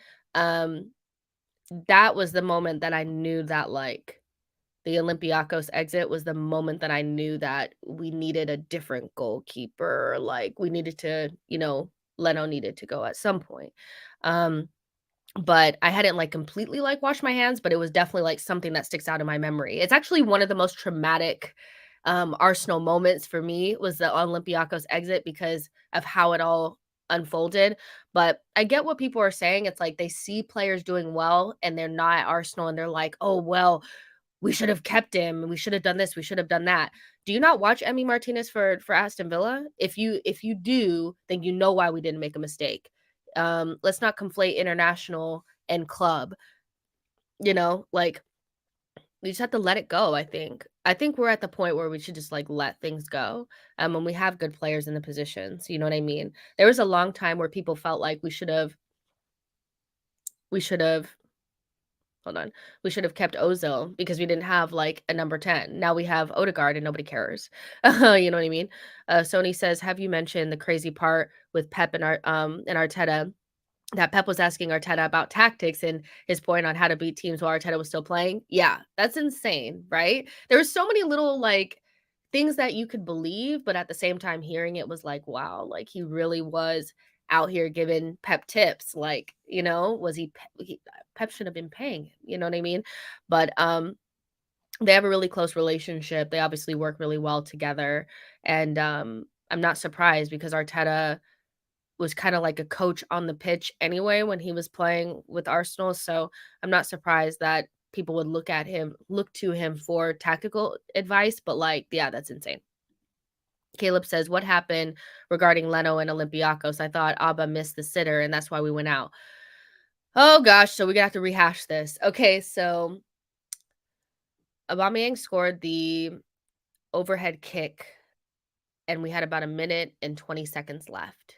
Speaker 1: That was the moment that I knew that, like, the Olympiacos exit was the moment that I knew that we needed a different goalkeeper. Like, we needed to, Leno needed to go at some point. But I hadn't, like, completely, like, washed my hands, but it was definitely, like, something that sticks out in my memory. It's actually one of the most traumatic, Arsenal moments for me, was the Olympiacos exit, because of how it all unfolded. But I get what people are saying. It's like they see players doing well and they're not at Arsenal, and they're like, "Oh, well, we should have kept him, and we should have done this, we should have done that." Do you not watch Emi Martinez for Aston Villa? If you do, then you know why we didn't make a mistake. Let's not conflate international and club. Like, we just have to let it go. I think we're at the point where we should just, like, let things go. When we have good players in the positions, you know what I mean? There was a long time where people felt like we should have hold on. We should have kept Ozil because we didn't have, like, a number 10. Now we have Odegaard and nobody cares. You know what I mean? Sony says, "Have you mentioned the crazy part with Pep and Arteta, that Pep was asking Arteta about tactics and his point on how to beat teams while Arteta was still playing?" Yeah, that's insane, right? There were so many little, like, things that you could believe, but at the same time, hearing it was like, wow, like, he really was out here giving Pep tips. Like, was Pep should have been paying him, you know what I mean? But they have a really close relationship. They obviously work really well together. And I'm not surprised, because Arteta was kind of like a coach on the pitch anyway when he was playing with Arsenal. So I'm not surprised that people would look to him for tactical advice. But, like, yeah, that's insane. Caleb says, "What happened regarding Leno and Olympiacos? I thought Abba missed the sitter, and that's why we went out." Oh gosh, so we're gonna have to rehash this. Okay, so Aubameyang scored the overhead kick, and we had about a minute and 20 seconds left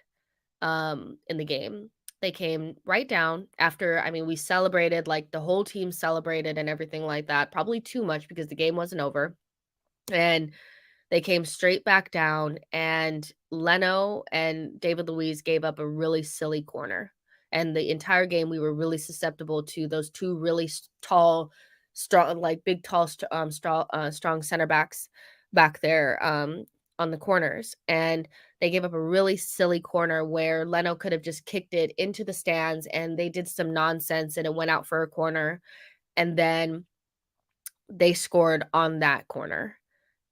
Speaker 1: in the game. They came right down after, I mean, we celebrated, like, the whole team celebrated and everything like that. Probably too much because the game wasn't over. And they came straight back down, and Leno and David Luiz gave up a really silly corner. And the entire game, we were really susceptible to those two really tall, strong, like, big, tall, strong center backs back there on the corners. And they gave up a really silly corner where Leno could have just kicked it into the stands, and they did some nonsense and it went out for a corner. And then they scored on that corner.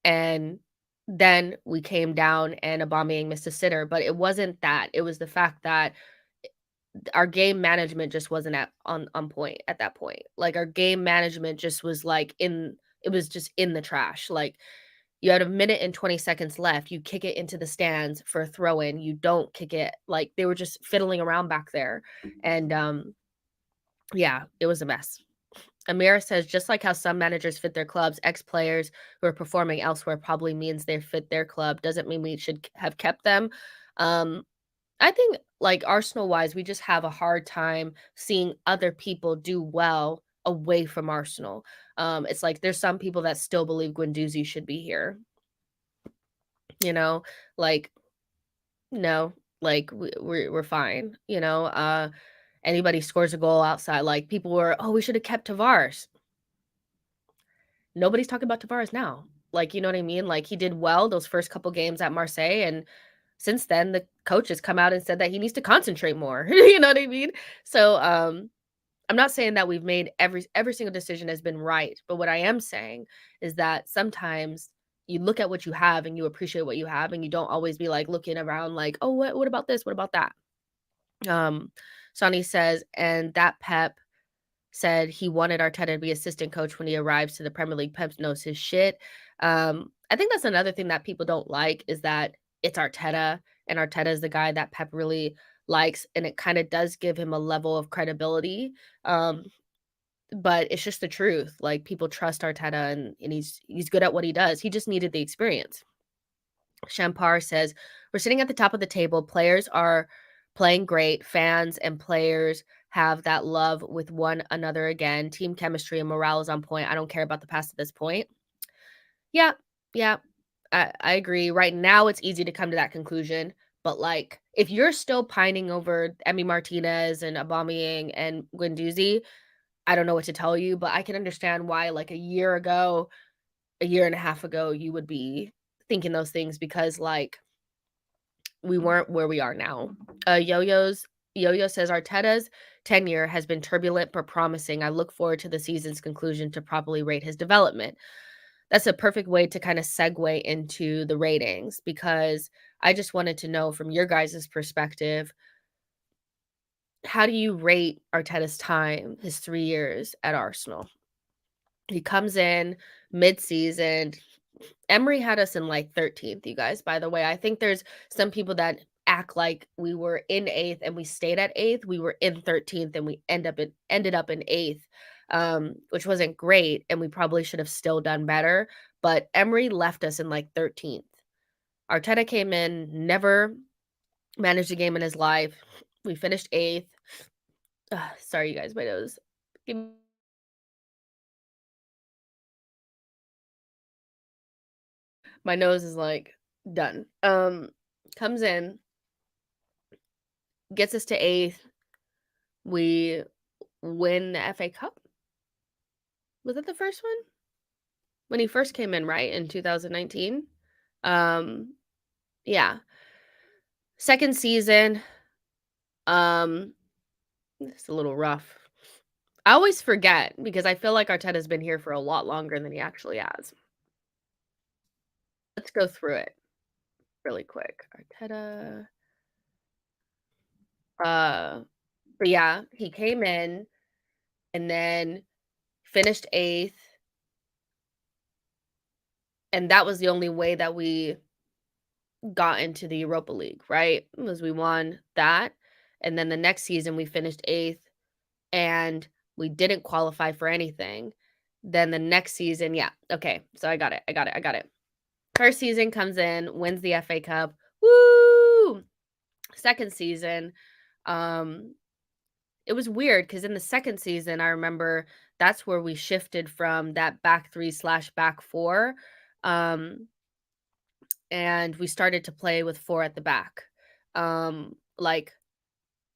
Speaker 1: And then we came down and Aubameyang missed a sitter, but it wasn't that. It was the fact that our game management just wasn't on point at that point. Like, our game management just was, like, it was just in the trash. Like, You had a minute and 20 seconds left. You kick it into the stands for a throw in. You don't kick it. Like they were just fiddling around back there. And yeah, it was a mess. Amira says, just like how some managers fit their clubs, ex players who are performing elsewhere probably means they fit their club. Doesn't mean we should have kept them. Um, I think, like Arsenal wise, we just have a hard time seeing other people do well away from Arsenal. It's like there's some people that still believe Guendouzi should be here. You know, like no, like we're fine. Anybody scores a goal outside, like people were, oh, we should have kept Tavares. Nobody's talking about Tavares now. Like, you know what I mean? Like, he did well those first couple games at Marseille, and since then, the coach has come out and said that he needs to concentrate more. You know what I mean? So, I'm not saying that we've made every single decision has been right, but what I am saying is that sometimes you look at what you have and you appreciate what you have, and you don't always be like looking around like, oh, what about this? What about that? Sonny says, and that Pep said he wanted Arteta to be assistant coach when he arrives to the Premier League. Pep knows his shit. I think that's another thing that people don't like is that it's Arteta, and Arteta is the guy that Pep really likes, and it kind of does give him a level of credibility. Um, but it's just the truth. Like people trust Arteta, and he's good at what he does. He just needed the experience. Shampar says, we're sitting at the top of the table. Players are playing great. Fans and players have that love with one another again. Team chemistry and morale is on point. I don't care about the past at this point. Yeah, yeah, I agree. Right now, it's easy to come to that conclusion. But like, if you're still pining over Emi Martinez and Aubameyang and Guendouzi, I don't know what to tell you. But I can understand why, like a year ago, a year and a half ago, you would be thinking those things because like we weren't where we are now. Yo-Yo says Arteta's tenure has been turbulent but promising. I look forward to the season's conclusion to properly rate his development. That's a perfect way to kind of segue into the ratings because I just wanted to know from your guys' perspective, how do you rate Arteta's time, his 3 years at Arsenal? He comes in mid-season. Emery had us in like 13th, you guys, by the way. I think there's some people that act like we were in 8th and we stayed at 8th. We were in 13th and we ended up in 8th, which wasn't great. And we probably should have still done better. But Emery left us in like 13th. Arteta came in, never managed a game in his life. We finished 8th. Sorry, you guys, my nose. My nose is like done. Comes in, gets us to 8th. We win the FA Cup. Was that the first one? When he first came in, right? In 2019. Um, yeah. Second season, um, it's a little rough. I always forget because I feel like Arteta's been here for a lot longer than he actually has. Let's go through it really quick. Arteta. But yeah, he came in and then finished 8th, and that was the only way that we got into the Europa League, right? Was we won that, and then the next season we finished 8th, and we didn't qualify for anything. Then the next season, yeah, okay, so I got it. First season comes in, wins the FA Cup, woo! Second season, it was weird because in the second season, I remember that's where we shifted from that back 3/back 4, and we started to play with 4 at the back. Like,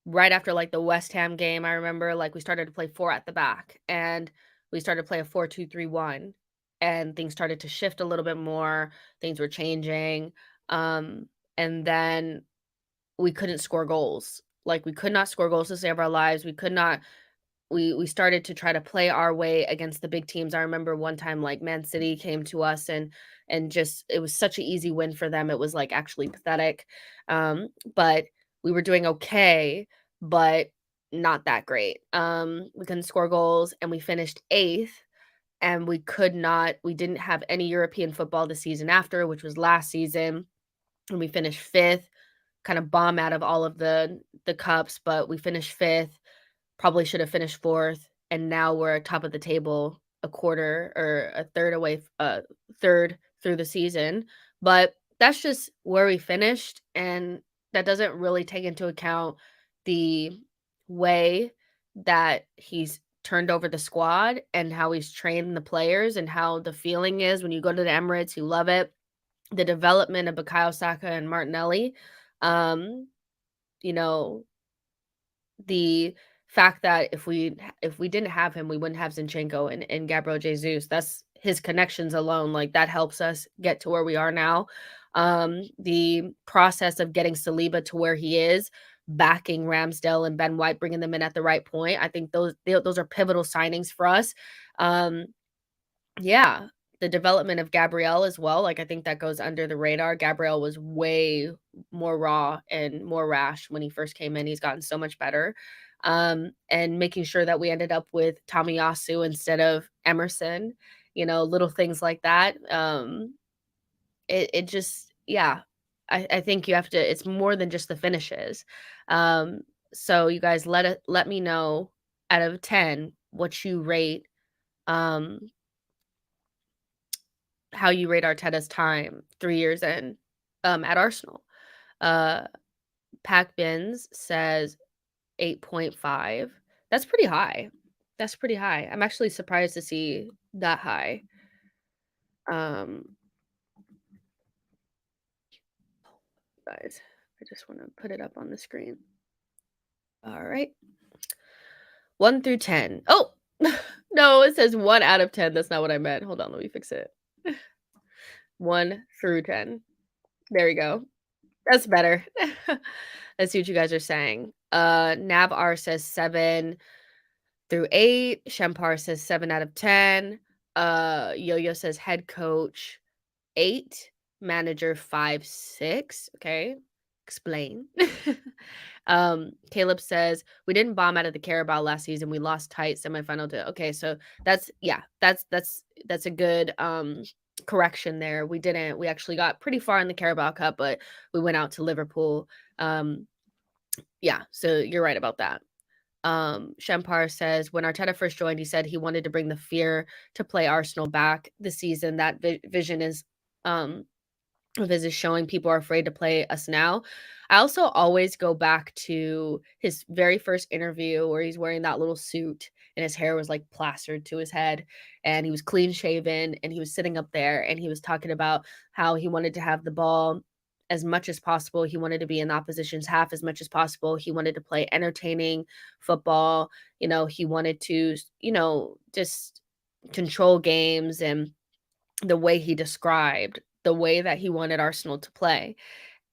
Speaker 1: right after, like, the West Ham game, I remember, like, we started to play 4 at the back, and we started to play a 4-2-3-1, and things started to shift a little bit more, things were changing, and then we couldn't score goals. Like, we could not score goals to save our lives, we could not we started to try to play our way against the big teams. I remember one time, like, Man City came to us and just it was such an easy win for them, it was, like, actually pathetic, but we were doing okay, but not that great. We couldn't score goals, and we finished 8th, and we didn't have any European football the season after, which was last season, and we finished 5th, kind of bomb out of all of the cups, but we finished 5th, probably should have finished 4th, and now we're top of the table a quarter or a third away, third through the season. But that's just where we finished, and that doesn't really take into account the way that he's turned over the squad and how he's trained the players and how the feeling is when you go to the Emirates, you love it. The development of bukayo, Saka, and Martinelli, um, you know, the fact that if we didn't have him, we wouldn't have Zinchenko and Gabriel Jesus. That's his connections alone, like, that helps us get to where we are now. The process of getting Saliba to where he is, backing Ramsdale and Ben White, bringing them in at the right point, I think those are pivotal signings for us. Um, yeah, the development of Gabriel as well, like, I think that goes under the radar. Gabriel was way more raw and more rash when he first came in. He's gotten so much better. And making sure that we ended up with Tomiyasu instead of Emerson, little things like that. It just, yeah, I think you have to, it's more than just the finishes. Um, so you guys let me know out of 10 what you rate, um how you rate Arteta's time 3 years in, at Arsenal. Uh, Pac Bins says 8.5. That's pretty high. That's pretty high. I'm actually surprised to see that high. Um, guys, I just want to put it up on the screen. All right. 1 through 10. Oh, no, it says 1 out of 10. That's not what I meant. Hold on, let me fix it. 1 through 10. There we go. That's better. Let's see what you guys are saying. Nav R says 7 through 8. Shampar says 7 out of 10. Yo-Yo says head coach 8. Manager 5, 6. Okay. Explain. Caleb says we didn't bomb out of the Carabao last season. We lost tight semifinal to. Okay, so that's a good correction there. We didn't. We actually got pretty far in the Carabao Cup, but we went out to Liverpool. Yeah, so you're right about that. Shampar says when Arteta first joined, he said he wanted to bring the fear to play Arsenal back this season. That vision is of his is showing people are afraid to play us now. I also always go back to his very first interview where he's wearing that little suit and his hair was like plastered to his head and he was clean shaven and he was sitting up there and he was talking about how he wanted to have the ball as much as possible. He wanted to be in the opposition's half as much as possible. He wanted to play entertaining football. He wanted to, just control games, and the way he described the way that he wanted Arsenal to play.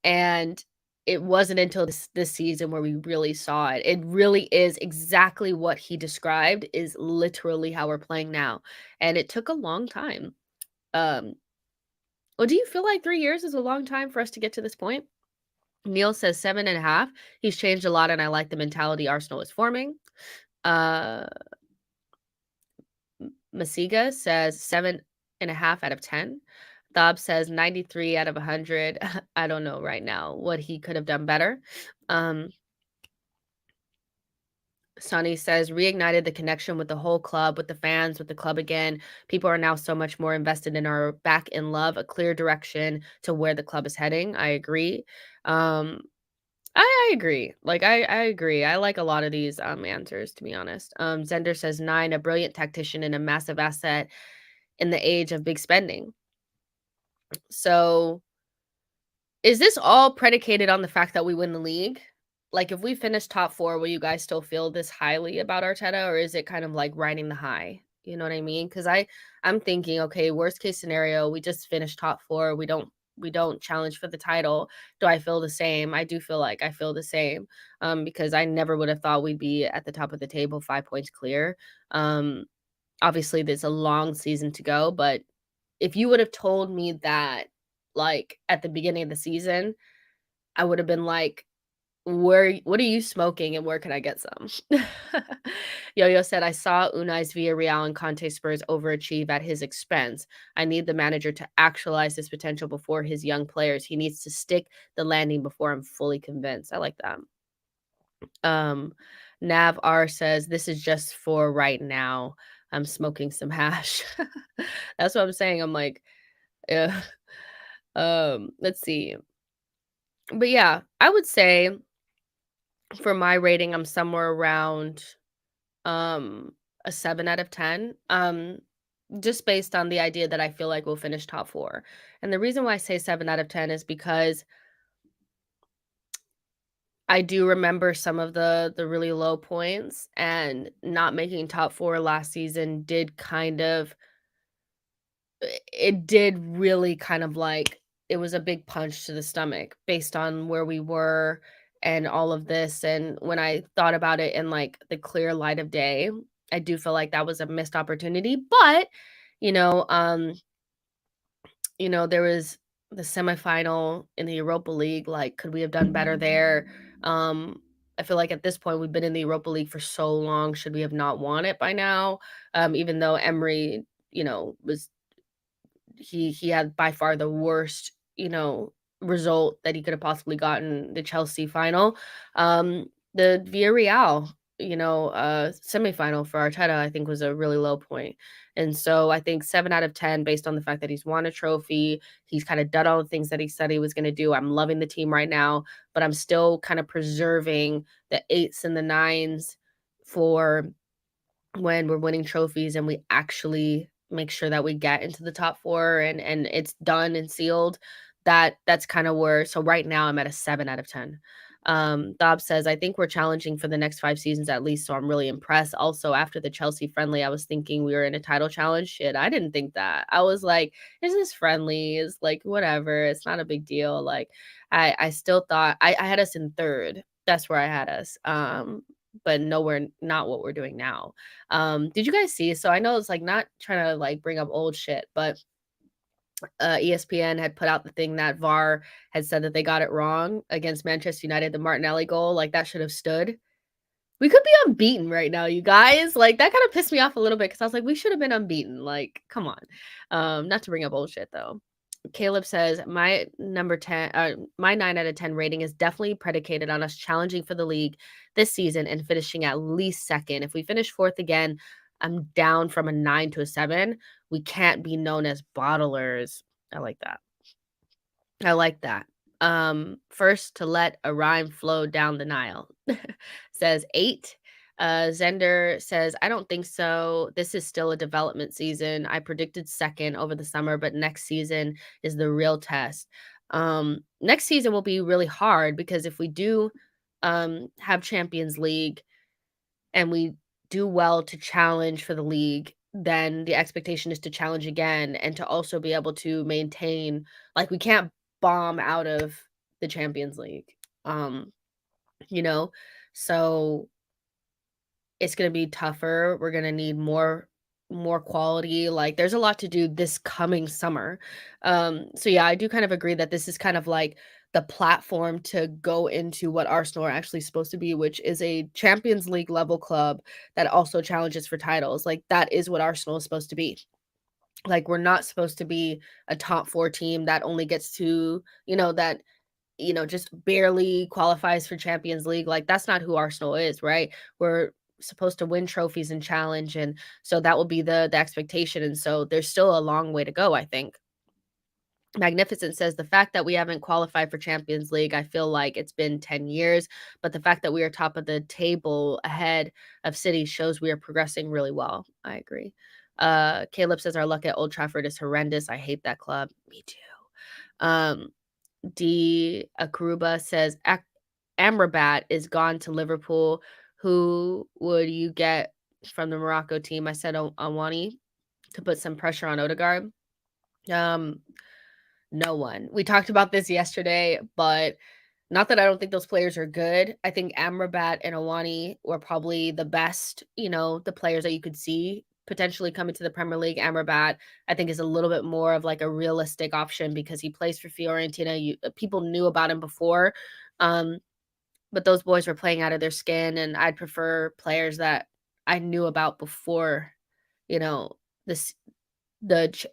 Speaker 1: And it wasn't until this season where we really saw it. It really is exactly what he described is literally how we're playing now. And it took a long time. Well, do you feel like 3 years is a long time for us to get to this point? Neil says 7.5. He's changed a lot, and I like the mentality Arsenal is forming. Masiga says 7.5 out of 10. Thob says 93 out of 100. I don't know right now what he could have done better. Sonny says reignited the connection with the whole club, with the fans, with the club again. People are now so much more invested and are back in love, a clear direction to where the club is heading. I agree. I agree. Like I agree. I like a lot of these answers, to be honest. Zender says 9, a brilliant tactician and a massive asset in the age of big spending. So is this all predicated on the fact that we win the league? Like, if we finish top 4, will you guys still feel this highly about Arteta, or is it kind of like riding the high? You know what I mean? Because I'm thinking, okay, worst case scenario, we just finish top 4. We don't challenge for the title. Do I feel the same? I do feel like I feel the same, because I never would have thought we'd be at the top of the table, 5 points clear. Obviously, there's a long season to go, but if you would have told me that, like, at the beginning of the season, I would have been like, what are you smoking and where can I get some? Yo-Yo said, I saw Unai's Villarreal and Conte Spurs overachieve at his expense. I need the manager to actualize his potential before his young players. He needs to stick the landing before I'm fully convinced. I like that. Nav R says, this is just for right now. I'm smoking some hash. That's what I'm saying. I'm like, yeah. Let's see. But yeah, I would say for my rating, I'm somewhere around um a 7 out of 10. Just based on the idea that I feel like we'll finish top 4. And the reason why I say 7 out of 10 is because I do remember some of the really low points, and not making top 4 last season did kind of it did really kind of like it was a big punch to the stomach based on where we were and all of this. And when I thought about it in like the clear light of day, I do feel like that was a missed opportunity. But you know, there was the semifinal in the Europa League. Like, could we have done better there? I feel like at this point we've been in the Europa League for so long. Should we have not won it by now? Even though Emery, was he had by far the worst, result that he could have possibly gotten, the Chelsea final. The Villarreal, semifinal for Arteta, I think was a really low point. And so I think 7 out of 10 based on the fact that he's won a trophy, he's kind of done all the things that he said he was going to do. I'm loving the team right now, but I'm still kind of preserving the 8s and the 9s for when we're winning trophies and we actually make sure that we get into the top 4 and it's done and sealed. That's kind of where, so right now I'm at a 7 out of 10. Dob says, I think we're challenging for the next 5 seasons at least, so I'm really impressed. Also, after the Chelsea friendly, I was thinking we were in a title challenge. Shit, I didn't think that. I was like, is this friendly? Is like whatever. It's not a big deal. Like I still thought I had us in 3rd. That's where I had us. But nowhere not what we're doing now. Did you guys see? So I know it's like not trying to like bring up old shit, but ESPN had put out the thing that VAR had said that they got it wrong against Manchester United, the Martinelli goal. Like that should have stood. We could be unbeaten right now, you guys. Like that kind of pissed me off a little bit because I was like, we should have been unbeaten. Like, come on. Not to bring up old shit though. Caleb says, my 9 out of 10 rating is definitely predicated on us challenging for the league this season and finishing at least 2nd. If we finish 4th again, I'm down from a 9 to a 7. We can't be known as bottlers. I like that. I like that. First to let a rhyme flow down the Nile. Says 8. Zender says, I don't think so. This is still a development season. I predicted 2nd over the summer, but next season is the real test. Next season will be really hard because if we do have Champions League and we do well to challenge for the league, then the expectation is to challenge again and to also be able to maintain, like we can't bomb out of the Champions League. You know, so it's going to be tougher. We're going to need more quality. Like there's a lot to do this coming summer. So yeah, I do kind of agree that this is kind of like the platform to go into what Arsenal are actually supposed to be, which is a Champions League level club that also challenges for titles. Like that is what Arsenal is supposed to be. Like we're not supposed to be a top 4 team that only gets to, just barely qualifies for Champions League. Like that's not who Arsenal is, right? We're supposed to win trophies and challenge, and so that will be the expectation. And so there's still a long way to go, I think. Magnificent says, the fact that we haven't qualified for Champions League, I feel like it's been 10 years, but the fact that we are top of the table ahead of City shows we are progressing really well. I agree. Caleb says, our luck at Old Trafford is horrendous. I hate that club. Me too. D. Akuruba says, Amrabat is gone to Liverpool. Who would you get from the Morocco team? I said Awani to put some pressure on Odegaard. No one. We talked about this yesterday, but not that I don't think those players are good. I think Amrabat and Awani were probably the best, the players that you could see potentially coming to the Premier League. Amrabat, I think, is a little bit more of like a realistic option because he plays for Fiorentina. People knew about him before. but those boys were playing out of their skin, and I'd prefer players that I knew about before, you know, this the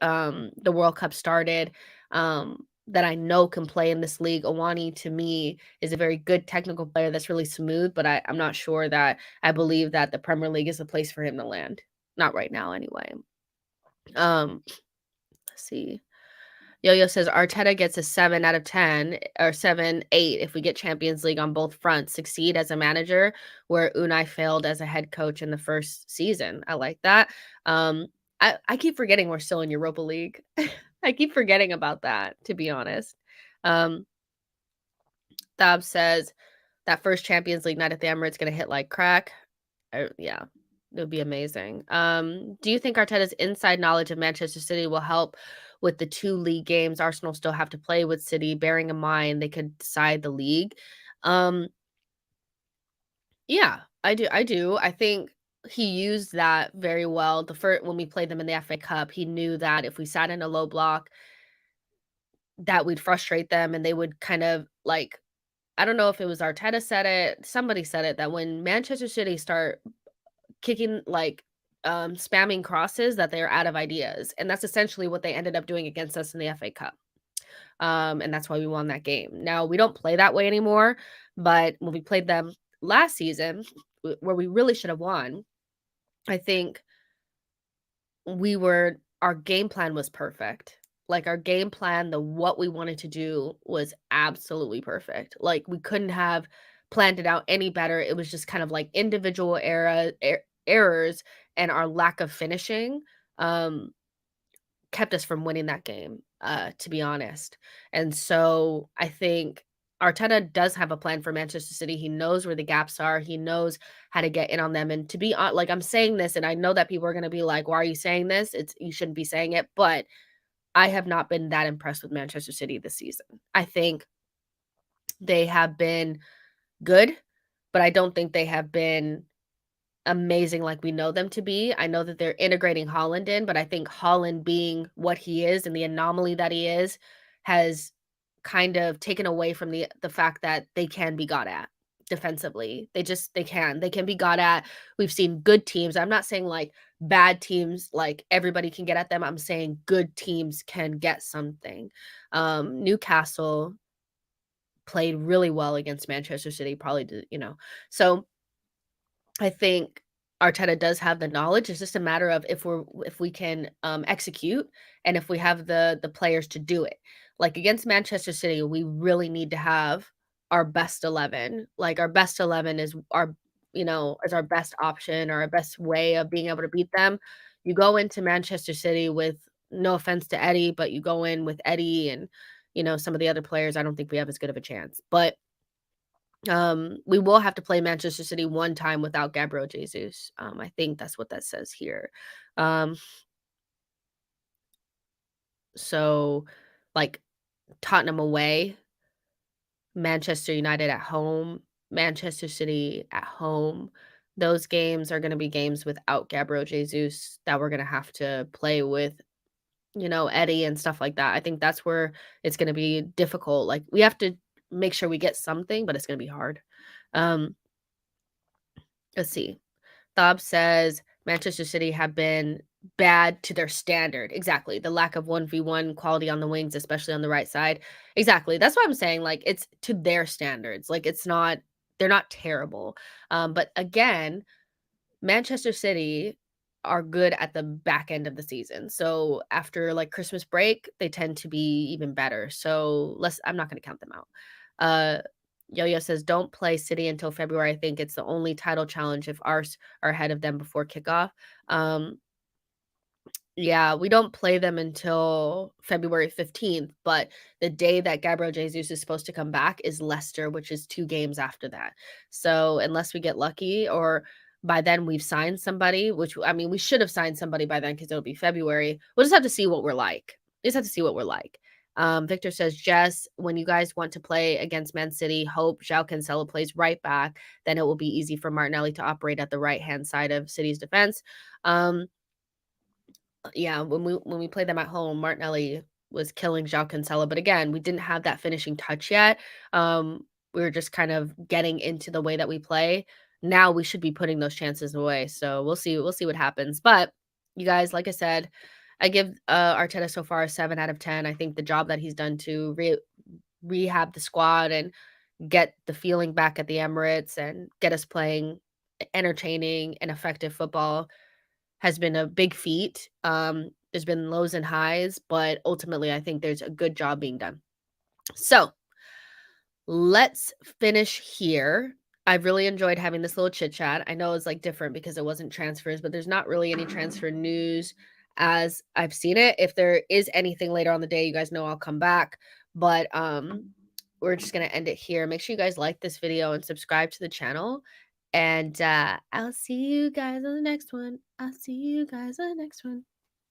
Speaker 1: World Cup started, that I know can play in this league. Awani, to me, is a very good technical player that's really smooth, but I'm not sure that I believe that the Premier League is a place for him to land. Not right now, anyway. Let's see. Yo-Yo says Arteta gets a 7 out of 10 or 7, 8 if we get Champions League on both fronts. Succeed as a manager where Unai failed as a head coach in the first season. I like that. I keep forgetting we're still in Europa League. I keep forgetting about that, to be honest. Thab says that first Champions League night at the Emirates going to hit like crack. Yeah, it would be amazing. Do you think Arteta's inside knowledge of Manchester City will help with the 2 league games Arsenal still have to play with City, bearing in mind they could decide the league? Yeah, I do. I think he used that very well. The first when we played them in the FA Cup, he knew that if we sat in a low block, that we'd frustrate them and they would kind of like I don't know if it was Arteta said it, somebody said it that when Manchester City start kicking spamming crosses that they're out of ideas. And that's essentially what they ended up doing against us in the FA Cup. And that's why we won that game. Now we don't play that way anymore, but when we played them last season, where we really should have won, I think our game plan was perfect. Like our game plan, what we wanted to do was absolutely perfect. Like we couldn't have planned it out any better. It was just kind of like individual errors and our lack of finishing kept us from winning that game, to be honest. And so I think Arteta does have a plan for Manchester City. He knows where the gaps are. He knows how to get in on them. And to be honest, like I'm saying this, and I know that people are going to be like, "Why are you saying this? You shouldn't be saying it." But I have not been that impressed with Manchester City this season. I think they have been good, but I don't think they have been amazing like we know them to be. I know that they're integrating Holland in, but I think Holland being what he is and the anomaly that he is has kind of taken away from the fact that they can be got at defensively. They can be got at. We've seen good teams. I'm not saying like bad teams like everybody can get at them. I'm saying good teams can get something. Newcastle played really well against Manchester City, probably so I think Arteta does have the knowledge. It's just a matter of if we can execute and if we have the players to do it. Like against Manchester City, we really need to have our best 11. Like our best 11 is our best option or our best way of being able to beat them. You go into Manchester City with no offense to Eddie, but you go in with Eddie and some of the other players. I don't think we have as good of a chance, but we will have to play Manchester City one time without Gabriel Jesus. I think that's what that says here. Um, so like Tottenham away, Manchester United at home, Manchester City at home. Those games are going to be games without Gabriel Jesus that we're going to have to play with, Eddie and stuff like that. I think that's where it's going to be difficult. Like we have to make sure we get something, but it's going to be hard. Um, let's see. Thob says Manchester City have been bad to their standard. Exactly. The lack of 1v1 quality on the wings, especially on the right side. Exactly. That's what I'm saying. Like it's to their standards. Like they're not terrible. But again, Manchester City are good at the back end of the season. So after like Christmas break, they tend to be even better. So I'm not going to count them out. Uh Yo-Yo says, don't play City until February. I think it's the only title challenge if ours are ahead of them before kickoff. Yeah, we don't play them until February 15th, but the day that Gabriel Jesus is supposed to come back is Leicester, which is 2 games after that. So unless we get lucky or by then we've signed somebody, which I mean, we should have signed somebody by then because it'll be February. We'll just have to see what we're like. We just have to see what we're like. Victor says, Jess, when you guys want to play against Man City, hope João Cancelo plays right back. Then it will be easy for Martinelli to operate at the right-hand side of City's defense. Yeah, when we played them at home, Martinelli was killing João Cancelo, but again, we didn't have that finishing touch yet. we were just kind of getting into the way that we play. Now we should be putting those chances away. So we'll see what happens. But you guys, like I said, I give Arteta so far a 7 out of 10. I think the job that he's done to rehab the squad and get the feeling back at the Emirates and get us playing entertaining and effective football has been a big feat. There's been lows and highs, but ultimately I think there's a good job being done. So let's finish here. I've really enjoyed having this little chit chat. I know it's like different because it wasn't transfers, but there's not really any transfer news as I've seen it. If there is anything later on the day, you guys know I'll come back. But we're just gonna end it here. Make sure you guys like this video and subscribe to the channel. And I'll see you guys on the next one. I'll see you guys on the next one.